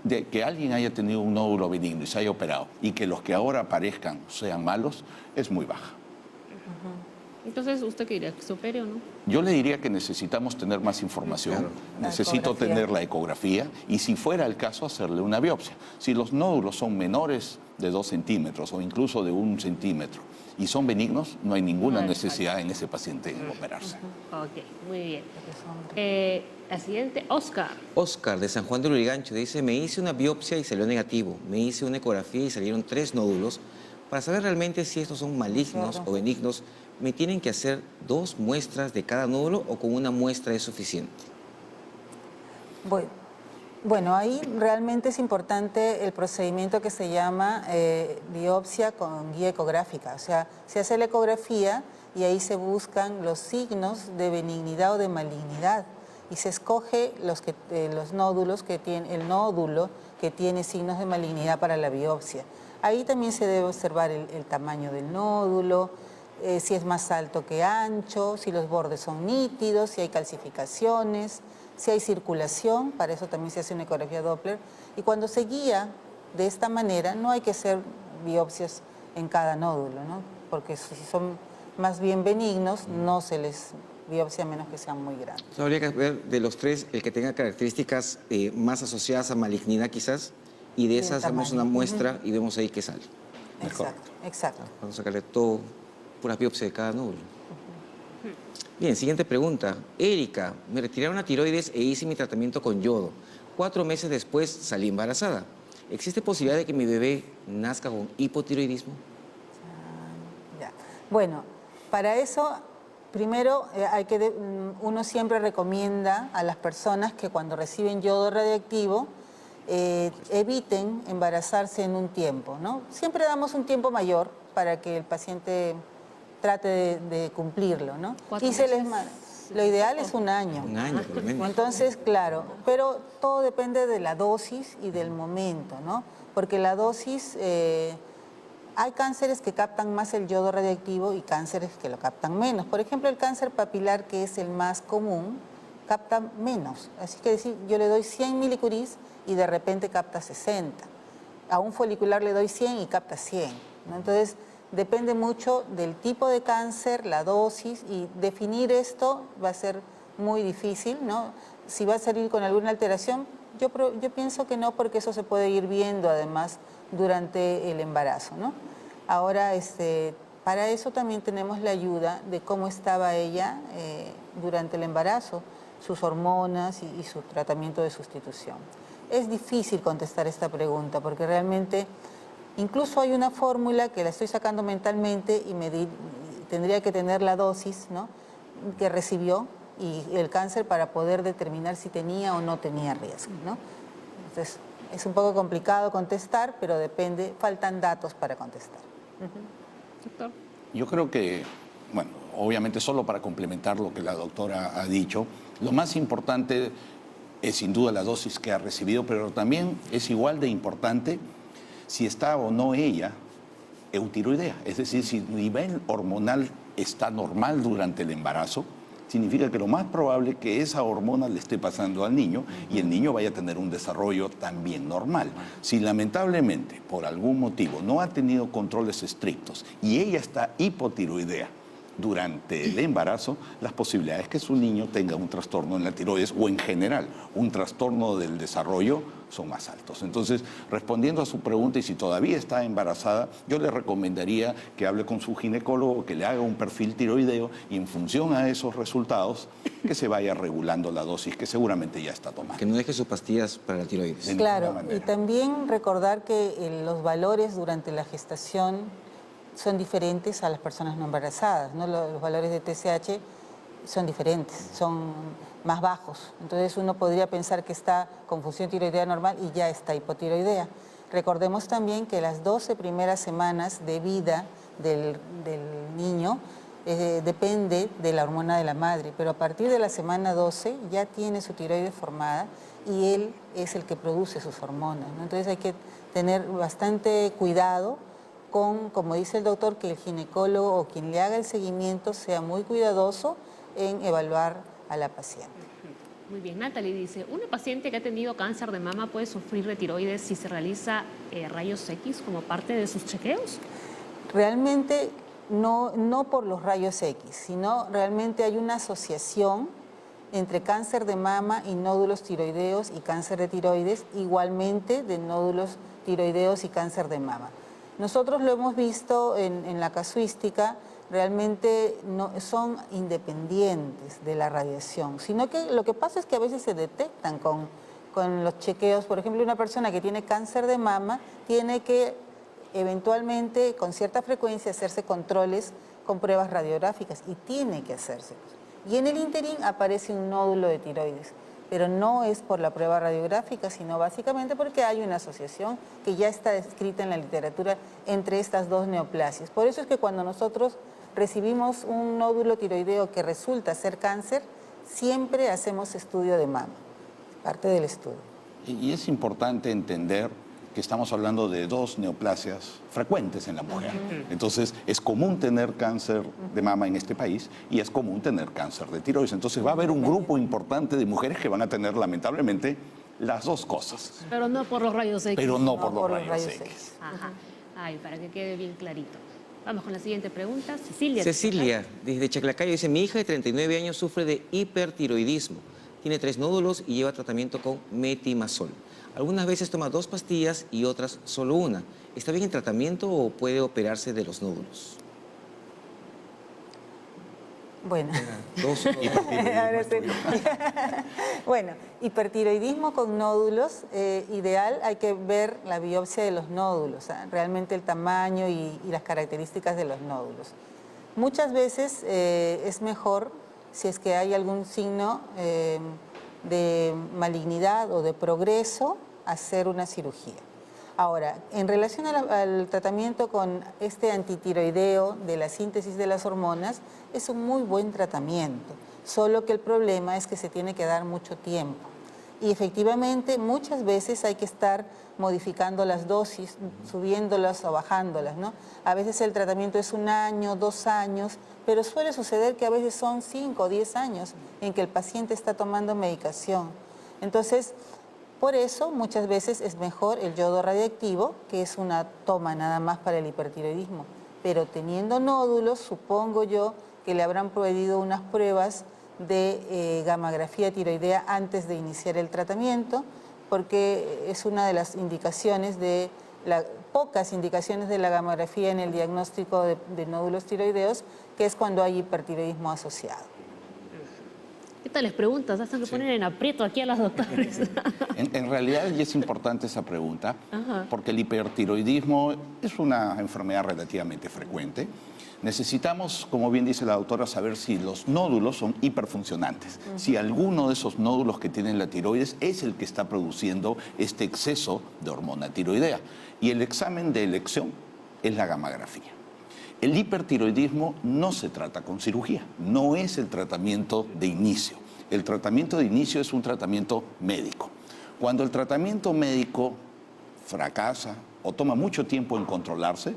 de que alguien haya tenido un nódulo benigno y se haya operado y que los que ahora aparezcan sean malos es muy baja. Entonces, ¿usted qué diría? ¿Que se opere o no? Yo le diría que necesitamos tener más información. Claro. Necesito tener la ecografía y, si fuera el caso, hacerle una biopsia. Si los nódulos son menores de 2 centímetros o incluso de 1 centímetro y son benignos, no hay ninguna necesidad en ese paciente en operarse. Ok, muy bien. La siguiente, Oscar. Oscar, de San Juan de Lurigancho, dice: me hice una biopsia y salió negativo. Me hice una ecografía y salieron 3 nódulos. Para saber realmente si estos son malignos o benignos, ¿me tienen que hacer 2 muestras de cada nódulo o con una muestra es suficiente? Bueno, ahí realmente es importante el procedimiento que se llama biopsia con guía ecográfica. O sea, se hace la ecografía y ahí se buscan los signos de benignidad o de malignidad y se escoge los nódulos que tienen, el nódulo que tiene signos de malignidad para la biopsia. Ahí también se debe observar el tamaño del nódulo, si es más alto que ancho, si los bordes son nítidos, si hay calcificaciones, si hay circulación. Para eso también se hace una ecografía Doppler. Y cuando se guía de esta manera, no hay que hacer biopsias en cada nódulo, ¿no? Porque si son más bien benignos, no se les biopsia a menos que sean muy grandes. Habría que ver de los 3 el que tenga características más asociadas a malignidad quizás, y de esas hacemos una muestra y vemos ahí qué sale. Exacto, exacto. Vamos a sacarle todo, pura biopsia de cada nódulo. Bien, siguiente pregunta. Erika, me retiraron la tiroides e hice mi tratamiento con yodo. 4 meses después salí embarazada. ¿Existe posibilidad de que mi bebé nazca con hipotiroidismo? Ya. Bueno, para eso, primero uno siempre recomienda a las personas que cuando reciben yodo radiactivo eviten embarazarse en un tiempo, ¿no? Siempre damos un tiempo mayor para que el paciente trate de cumplirlo, ¿no? Y se les manda. Lo ideal es un año. Un año, por lo menos. Entonces, claro, pero todo depende de la dosis y del momento, ¿no? Porque la dosis, hay cánceres que captan más el yodo radiactivo y cánceres que lo captan menos. Por ejemplo, el cáncer papilar, que es el más común, capta menos. Así que decir, yo le doy 100 milicuris y de repente capta 60. A un folicular le doy 100 y capta 100, ¿no? Entonces, depende mucho del tipo de cáncer, la dosis, y definir esto va a ser muy difícil, ¿no? Si va a salir con alguna alteración, yo pienso que no, porque eso se puede ir viendo además durante el embarazo, ¿no? Ahora, para eso también tenemos la ayuda de cómo estaba ella durante el embarazo, sus hormonas y su tratamiento de sustitución. Es difícil contestar esta pregunta porque realmente... Incluso hay una fórmula que la estoy sacando mentalmente y tendría que tener la dosis, ¿no?, que recibió y el cáncer para poder determinar si tenía o no tenía riesgo, ¿no? Entonces, es un poco complicado contestar, pero depende, faltan datos para contestar. Doctor. Yo creo que, bueno, obviamente solo para complementar lo que la doctora ha dicho, lo más importante es sin duda la dosis que ha recibido, pero también es igual de importante si está o no ella eutiroidea, es decir, si el nivel hormonal está normal durante el embarazo, significa que lo más probable es que esa hormona le esté pasando al niño y el niño vaya a tener un desarrollo también normal. Si lamentablemente, por algún motivo, no ha tenido controles estrictos y ella está hipotiroidea durante el embarazo, las posibilidades que su niño tenga un trastorno en la tiroides o en general un trastorno del desarrollo son más altos. Entonces, respondiendo a su pregunta, y si todavía está embarazada, yo le recomendaría que hable con su ginecólogo, que le haga un perfil tiroideo y en función a esos resultados que se vaya regulando la dosis que seguramente ya está tomando. Que no deje sus pastillas para la tiroides. Claro, y también recordar que los valores durante la gestación son diferentes a las personas no embarazadas, ¿no? Los valores de TSH son diferentes, son más bajos. Entonces uno podría pensar que está con función tiroidea normal y ya está hipotiroidea. Recordemos también que las 12 primeras semanas de vida del niño depende de la hormona de la madre, pero a partir de la semana 12 ya tiene su tiroides formada y él es el que produce sus hormonas, ¿no? Entonces hay que tener bastante cuidado con, como dice el doctor, que el ginecólogo o quien le haga el seguimiento sea muy cuidadoso en evaluar a la paciente. Muy bien, Natalie dice, ¿una paciente que ha tenido cáncer de mama puede sufrir de tiroides si se realiza rayos X como parte de sus chequeos? Realmente no por los rayos X, sino realmente hay una asociación entre cáncer de mama y nódulos tiroideos y cáncer de tiroides, igualmente de nódulos tiroideos y cáncer de mama. Nosotros lo hemos visto en la casuística, realmente no son independientes de la radiación, sino que lo que pasa es que a veces se detectan con los chequeos. Por ejemplo, una persona que tiene cáncer de mama tiene que eventualmente, con cierta frecuencia, hacerse controles con pruebas radiográficas y tiene que hacerse. Y en el ínterin aparece un nódulo de tiroides, pero no es por la prueba radiográfica, sino básicamente porque hay una asociación que ya está descrita en la literatura entre estas dos neoplasias. Por eso es que cuando nosotros recibimos un nódulo tiroideo que resulta ser cáncer, siempre hacemos estudio de mama, parte del estudio. Y es importante entender que estamos hablando de dos neoplasias frecuentes en la mujer. Entonces, es común tener cáncer de mama en este país y es común tener cáncer de tiroides. Entonces, va a haber un grupo importante de mujeres que van a tener, lamentablemente, las dos cosas. Pero no por los rayos X. Pero no por los rayos X. Ajá. Ay, para que quede bien clarito. Vamos con la siguiente pregunta. Cecilia. Cecilia, desde Chaclacayo, dice, mi hija de 39 años sufre de hipertiroidismo. Tiene 3 nódulos y lleva tratamiento con metimazol. Algunas veces toma 2 pastillas y otras solo una. ¿Está bien el tratamiento o puede operarse de los nódulos? Bueno. Dos, Ahora sí. Bueno, hipertiroidismo con nódulos, ideal, hay que ver la biopsia de los nódulos, realmente el tamaño y las características de los nódulos. Muchas veces es mejor, si es que hay algún signo de malignidad o de progreso, hacer una cirugía. Ahora, en relación al tratamiento con este antitiroideo de la síntesis de las hormonas, es un muy buen tratamiento, solo que el problema es que se tiene que dar mucho tiempo. Y efectivamente, muchas veces hay que estar modificando las dosis, subiéndolas o bajándolas, ¿no? A veces el tratamiento es 1 año, 2 años, pero suele suceder que a veces son 5 o 10 años en que el paciente está tomando medicación. Entonces, por eso, muchas veces es mejor el yodo radiactivo, que es una toma nada más para el hipertiroidismo. Pero teniendo nódulos, supongo yo que le habrán pedido unas pruebas de gammagrafía tiroidea antes de iniciar el tratamiento, porque es una de las indicaciones pocas indicaciones de la gammagrafía en el diagnóstico de nódulos tiroideos, que es cuando hay hipertiroidismo asociado. ¿Qué tal les preguntas? Hasta que ponen en aprieto aquí a las doctores. En realidad, y es importante esa pregunta, porque el hipertiroidismo es una enfermedad relativamente frecuente. Necesitamos, como bien dice la doctora, saber si los nódulos son hiperfuncionantes, si alguno de esos nódulos que tienen la tiroides es el que está produciendo este exceso de hormona tiroidea. Y el examen de elección es la gammagrafía. El hipertiroidismo no se trata con cirugía, no es el tratamiento de inicio. El tratamiento de inicio es un tratamiento médico. Cuando el tratamiento médico fracasa o toma mucho tiempo en controlarse,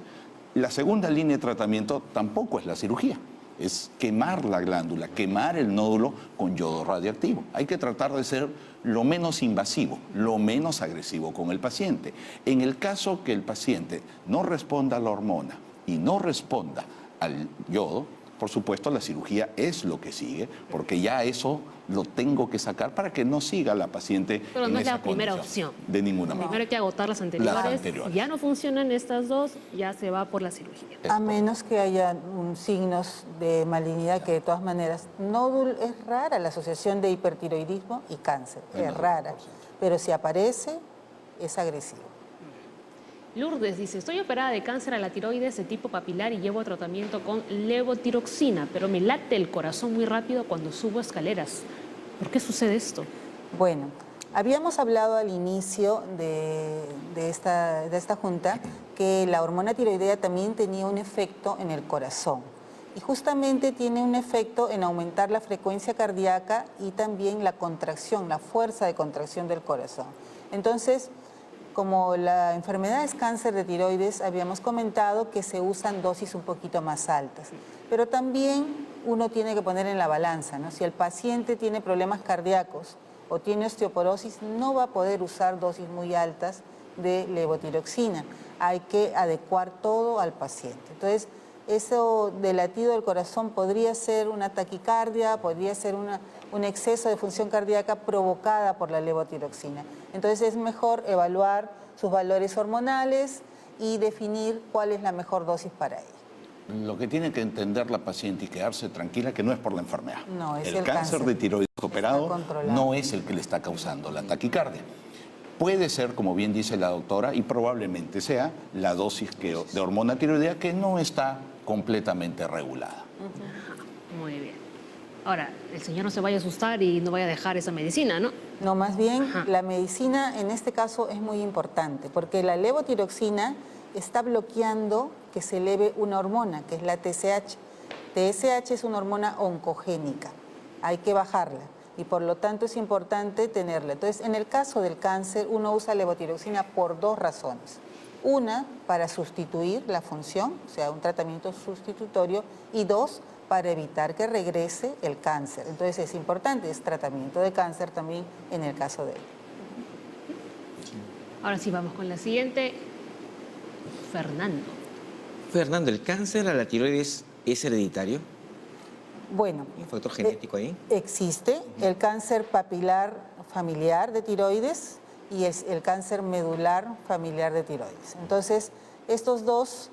la segunda línea de tratamiento tampoco es la cirugía, es quemar la glándula, quemar el nódulo con yodo radiactivo. Hay que tratar de ser lo menos invasivo, lo menos agresivo con el paciente. En el caso que el paciente no responda a la hormona y no responda al yodo, por supuesto la cirugía es lo que sigue, porque ya eso lo tengo que sacar para que no siga la paciente. Pero no es la primera opción. De ninguna manera. Primero hay que agotar las anteriores. Si ya no funcionan estas dos, ya se va por la cirugía. A menos que haya signos de malignidad, que de todas maneras, nódulo es rara la asociación de hipertiroidismo y cáncer, es rara, pero si aparece, es agresivo. Lourdes dice, estoy operada de cáncer a la tiroides de tipo papilar y llevo tratamiento con levotiroxina, pero me late el corazón muy rápido cuando subo escaleras. ¿Por qué sucede esto? Bueno, habíamos hablado al inicio de esta junta que la hormona tiroidea también tenía un efecto en el corazón. Y justamente tiene un efecto en aumentar la frecuencia cardíaca y también la contracción, la fuerza de contracción del corazón. Entonces, como la enfermedad es cáncer de tiroides, habíamos comentado que se usan dosis un poquito más altas. Pero también uno tiene que poner en la balanza, ¿no? Si el paciente tiene problemas cardíacos o tiene osteoporosis, no va a poder usar dosis muy altas de levotiroxina. Hay que adecuar todo al paciente. Entonces, eso del latido del corazón podría ser una taquicardia, podría ser un exceso de función cardíaca provocada por la levotiroxina. Entonces es mejor evaluar sus valores hormonales y definir cuál es la mejor dosis para ella. Lo que tiene que entender la paciente y quedarse tranquila que no es por la enfermedad. No, es el cáncer de tiroides operado no es el que le está causando la taquicardia. Puede ser, como bien dice la doctora, y probablemente sea la dosis de hormona tiroidea que no está completamente regulada. Muy bien. Ahora, el señor no se vaya a asustar y no vaya a dejar esa medicina, ¿no? No, más bien la medicina en este caso es muy importante porque la levotiroxina está bloqueando que se eleve una hormona, que es la TSH. TSH es una hormona oncogénica, hay que bajarla y por lo tanto es importante tenerla. Entonces, en el caso del cáncer, uno usa levotiroxina por 2 razones. Una, para sustituir la función, o sea, un tratamiento sustitutorio, y 2, para evitar que regrese el cáncer. Entonces es importante, es tratamiento de cáncer también en el caso de él. Ahora sí, vamos con la siguiente. Fernando. Fernando, ¿el cáncer a la tiroides es hereditario? Bueno, ¿Hay un factor genético ahí? Existe el cáncer papilar familiar de tiroides y el cáncer medular familiar de tiroides. Entonces, estos dos,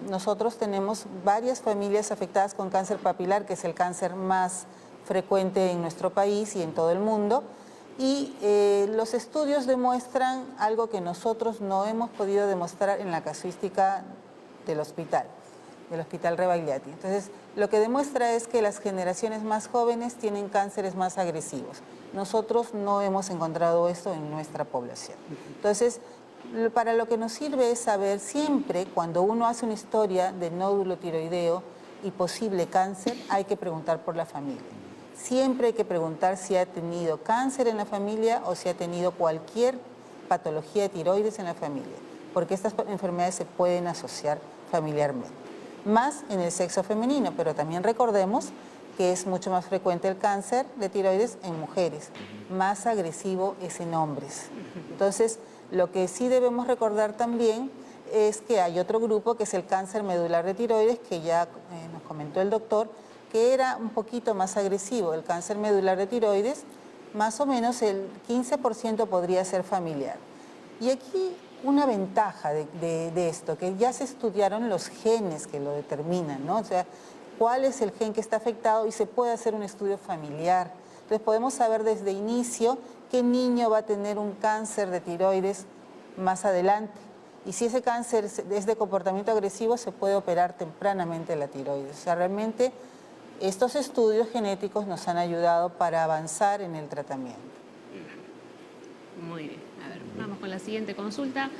nosotros tenemos varias familias afectadas con cáncer papilar, que es el cáncer más frecuente en nuestro país y en todo el mundo, y los estudios demuestran algo que nosotros no hemos podido demostrar en la casuística del Hospital Rebagliati. Entonces, lo que demuestra es que las generaciones más jóvenes tienen cánceres más agresivos. Nosotros no hemos encontrado esto en nuestra población. Entonces, para lo que nos sirve es saber siempre, cuando uno hace una historia de nódulo tiroideo y posible cáncer, hay que preguntar por la familia. Siempre hay que preguntar si ha tenido cáncer en la familia o si ha tenido cualquier patología de tiroides en la familia, porque estas enfermedades se pueden asociar familiarmente. Más en el sexo femenino, pero también recordemos que es mucho más frecuente el cáncer de tiroides en mujeres, más agresivo es en hombres. Entonces, lo que sí debemos recordar también es que hay otro grupo que es el cáncer medular de tiroides, que ya nos comentó el doctor, que era un poquito más agresivo. El cáncer medular de tiroides, más o menos el 15% podría ser familiar. Y aquí una ventaja de esto, que ya se estudiaron los genes que lo determinan, ¿no? O sea, cuál es el gen que está afectado y se puede hacer un estudio familiar. Entonces podemos saber desde inicio qué niño va a tener un cáncer de tiroides más adelante. Y si ese cáncer es de comportamiento agresivo, se puede operar tempranamente la tiroides. O sea, realmente estos estudios genéticos nos han ayudado para avanzar en el tratamiento. Muy bien. A ver, vamos con la siguiente consulta.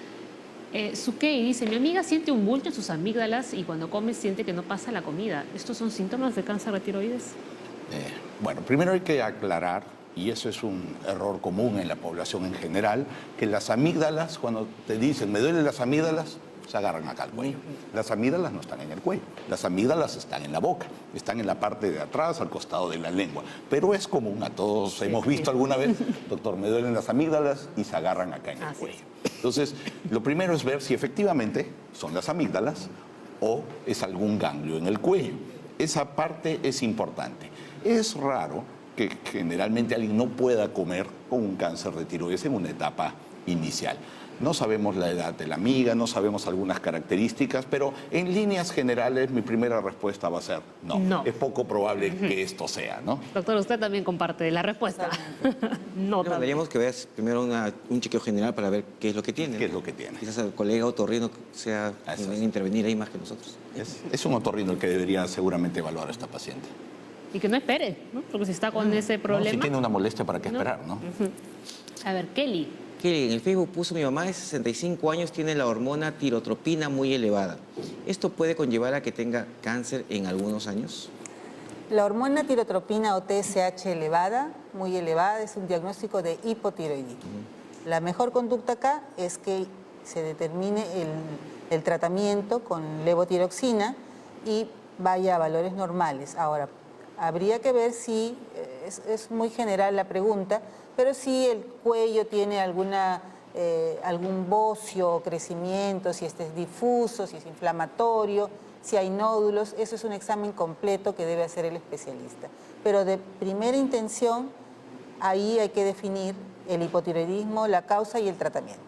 Sukei dice, mi amiga siente un bulto en sus amígdalas y cuando come siente que no pasa la comida. ¿Estos son síntomas de cáncer de tiroides? Bueno, primero hay que aclarar, y eso es un error común en la población en general, que las amígdalas, cuando te dicen, me duelen las amígdalas, se agarran acá al cuello. Las amígdalas no están en el cuello, las amígdalas están en la boca, están en la parte de atrás, al costado de la lengua. Pero es común, a todos hemos visto alguna vez, doctor, me duelen las amígdalas y se agarran acá en el cuello. Entonces, lo primero es ver si efectivamente son las amígdalas o es algún ganglio en el cuello. Esa parte es importante. Es raro que generalmente alguien no pueda comer con un cáncer de tiroides en una etapa inicial. No sabemos la edad de la amiga, no sabemos algunas características, pero en líneas generales mi primera respuesta va a ser no. Es poco probable que esto sea, ¿no? Doctor, usted también comparte la respuesta. No, tendríamos que ver primero un chequeo general para ver qué es lo que tiene. ¿Qué es lo que tiene? Quizás el colega otorrino sea intervenir ahí más que nosotros. Es un otorrino el que debería seguramente evaluar a esta paciente. Y que no espere, ¿no? Porque si está con ese problema... Si tiene una molestia, ¿para qué esperar, no? A ver, Kelly. Kelly, en el Facebook puso, mi mamá de 65 años tiene la hormona tirotropina muy elevada. ¿Esto puede conllevar a que tenga cáncer en algunos años? La hormona tirotropina o TSH elevada, muy elevada, es un diagnóstico de hipotiroidismo. La mejor conducta acá es que se determine el tratamiento con levotiroxina y vaya a valores normales. Ahora, habría que ver si, es muy general la pregunta, pero si el cuello tiene algún bocio o crecimiento, si este es difuso, si es inflamatorio, si hay nódulos, eso es un examen completo que debe hacer el especialista. Pero de primera intención, ahí hay que definir el hipotiroidismo, la causa y el tratamiento.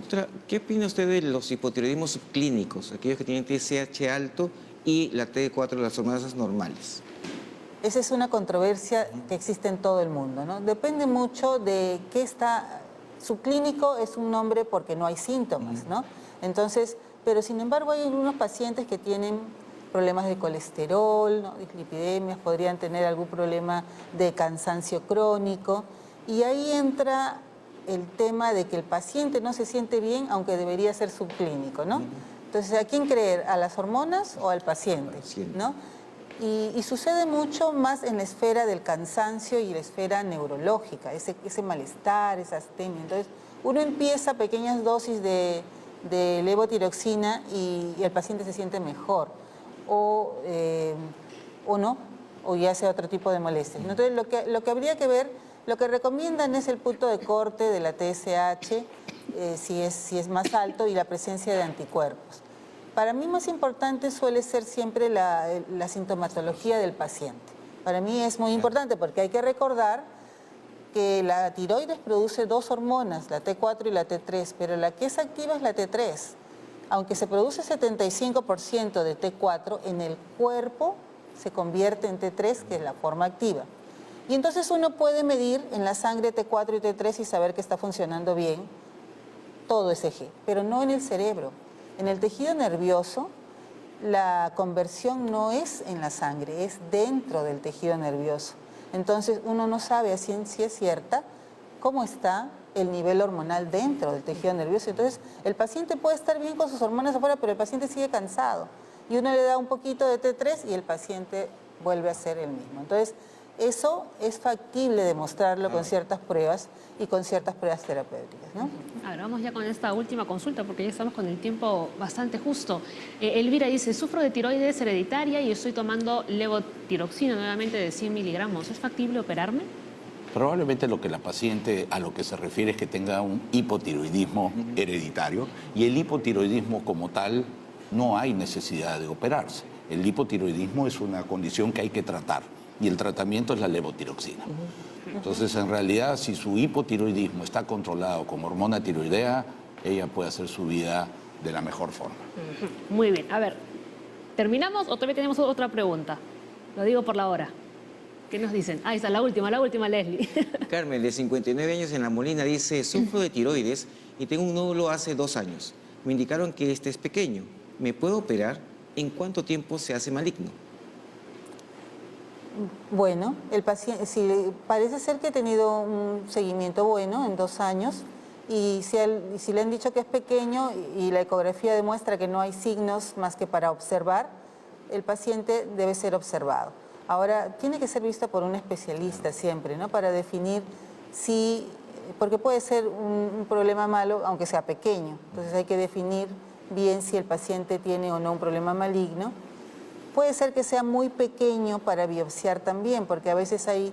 Doctora, ¿qué opina usted de los hipotiroidismos subclínicos, aquellos que tienen TSH alto y la T4, las hormonas normales? Esa es una controversia que existe en todo el mundo, ¿no? Depende mucho de qué está... Subclínico es un nombre porque no hay síntomas, ¿no? Entonces, pero sin embargo hay algunos pacientes que tienen problemas de colesterol, ¿no? Dislipidemias, podrían tener algún problema de cansancio crónico y ahí entra el tema de que el paciente no se siente bien aunque debería ser subclínico, ¿no? Entonces, ¿a quién creer? ¿A las hormonas o al paciente? ¿No? Y sucede mucho más en la esfera del cansancio y la esfera neurológica, ese malestar, esa astemia. Entonces, uno empieza pequeñas dosis de levotiroxina y el paciente se siente mejor, o no, o ya sea otro tipo de molestias. Entonces, lo que habría que ver, lo que recomiendan es el punto de corte de la TSH, si es más alto, y la presencia de anticuerpos. Para mí más importante suele ser siempre la sintomatología del paciente. Para mí es muy importante porque hay que recordar que la tiroides produce dos hormonas, la T4 y la T3, pero la que es activa es la T3. Aunque se produce 75% de T4, en el cuerpo se convierte en T3, que es la forma activa. Y entonces uno puede medir en la sangre T4 y T3 y saber que está funcionando bien todo ese eje, pero no en el cerebro. En el tejido nervioso, la conversión no es en la sangre, es dentro del tejido nervioso. Entonces uno no sabe a ciencia cierta cómo está el nivel hormonal dentro del tejido nervioso. Entonces el paciente puede estar bien con sus hormonas afuera, pero el paciente sigue cansado. Y uno le da un poquito de T3 y el paciente vuelve a ser el mismo. Entonces eso es factible demostrarlo con ciertas pruebas y con ciertas pruebas terapéuticas, ¿no? A ver, vamos ya con esta última consulta porque ya estamos con el tiempo bastante justo. Elvira dice, sufro de tiroides hereditaria y estoy tomando levotiroxina nuevamente de 100 miligramos. ¿Es factible operarme? Probablemente lo que la paciente a lo que se refiere es que tenga un hipotiroidismo hereditario, y el hipotiroidismo como tal no hay necesidad de operarse. El hipotiroidismo es una condición que hay que tratar y el tratamiento es la levotiroxina. Entonces, en realidad, si su hipotiroidismo está controlado con hormona tiroidea, ella puede hacer su vida de la mejor forma. Muy bien. A ver, ¿terminamos o todavía tenemos otra pregunta? Lo digo por la hora. ¿Qué nos dicen? Ahí está, la última, Leslie. Carmen, de 59 años en La Molina, dice, sufro de tiroides y tengo un nódulo hace 2 años. Me indicaron que este es pequeño. ¿Me puedo operar? ¿En cuánto tiempo se hace maligno? Bueno, el paciente, si parece ser que ha tenido un seguimiento bueno en 2 años y si le han dicho que es pequeño y la ecografía demuestra que no hay signos más que para observar, el paciente debe ser observado. Ahora, tiene que ser visto por un especialista siempre, ¿no? Para definir si, porque puede ser un problema malo aunque sea pequeño, entonces hay que definir bien si el paciente tiene o no un problema maligno. Puede ser que sea muy pequeño para biopsiar también, porque a veces hay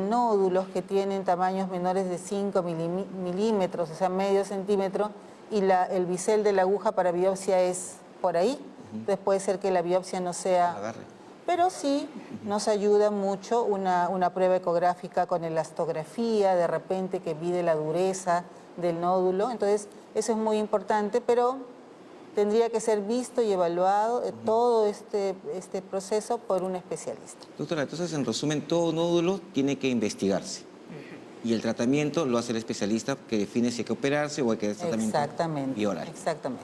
nódulos que tienen tamaños menores de 5 milímetros, o sea, medio centímetro, y el bisel de la aguja para biopsia es por ahí. Entonces puede ser que la biopsia no sea... Pero sí nos ayuda mucho una prueba ecográfica con elastografía, de repente que mide la dureza del nódulo. Entonces eso es muy importante, pero tendría que ser visto y evaluado todo este proceso por un especialista. Doctora, entonces en resumen, todo nódulo tiene que investigarse. Y el tratamiento lo hace el especialista que define si hay que operarse o hay que dar tratamiento bioral. Exactamente.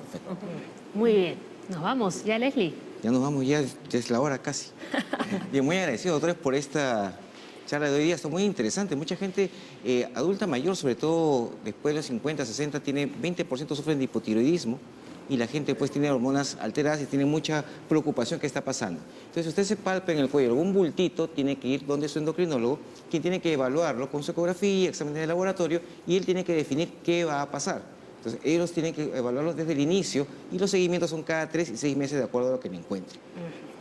Muy bien. Nos vamos, ¿ya, Leslie? Ya nos vamos, ya es la hora casi. Bien, muy agradecido, doctores, por esta charla de hoy día. Está muy interesante. Mucha gente adulta mayor, sobre todo después de los 50, 60, tiene 20% sufren de hipotiroidismo. Y la gente pues tiene hormonas alteradas y tiene mucha preocupación qué está pasando. Entonces, si usted se palpa en el cuello algún bultito, tiene que ir donde su endocrinólogo, quien tiene que evaluarlo con su ecografía, exámenes de laboratorio, y él tiene que definir qué va a pasar. Entonces, ellos tienen que evaluarlo desde el inicio y los seguimientos son cada 3 y 6 meses de acuerdo a lo que me encuentre.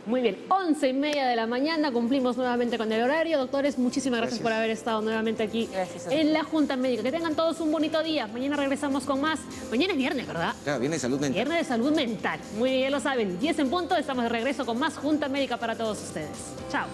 Muy bien, 11:30 de la mañana, cumplimos nuevamente con el horario. Doctores, muchísimas gracias por haber estado nuevamente aquí en la Junta Médica. Que tengan todos un bonito día. Mañana regresamos con más. Mañana es viernes, ¿verdad? Claro, viernes de salud mental. Viernes de salud mental. Muy bien, ya lo saben. 10 en punto, estamos de regreso con más Junta Médica para todos ustedes. Chao.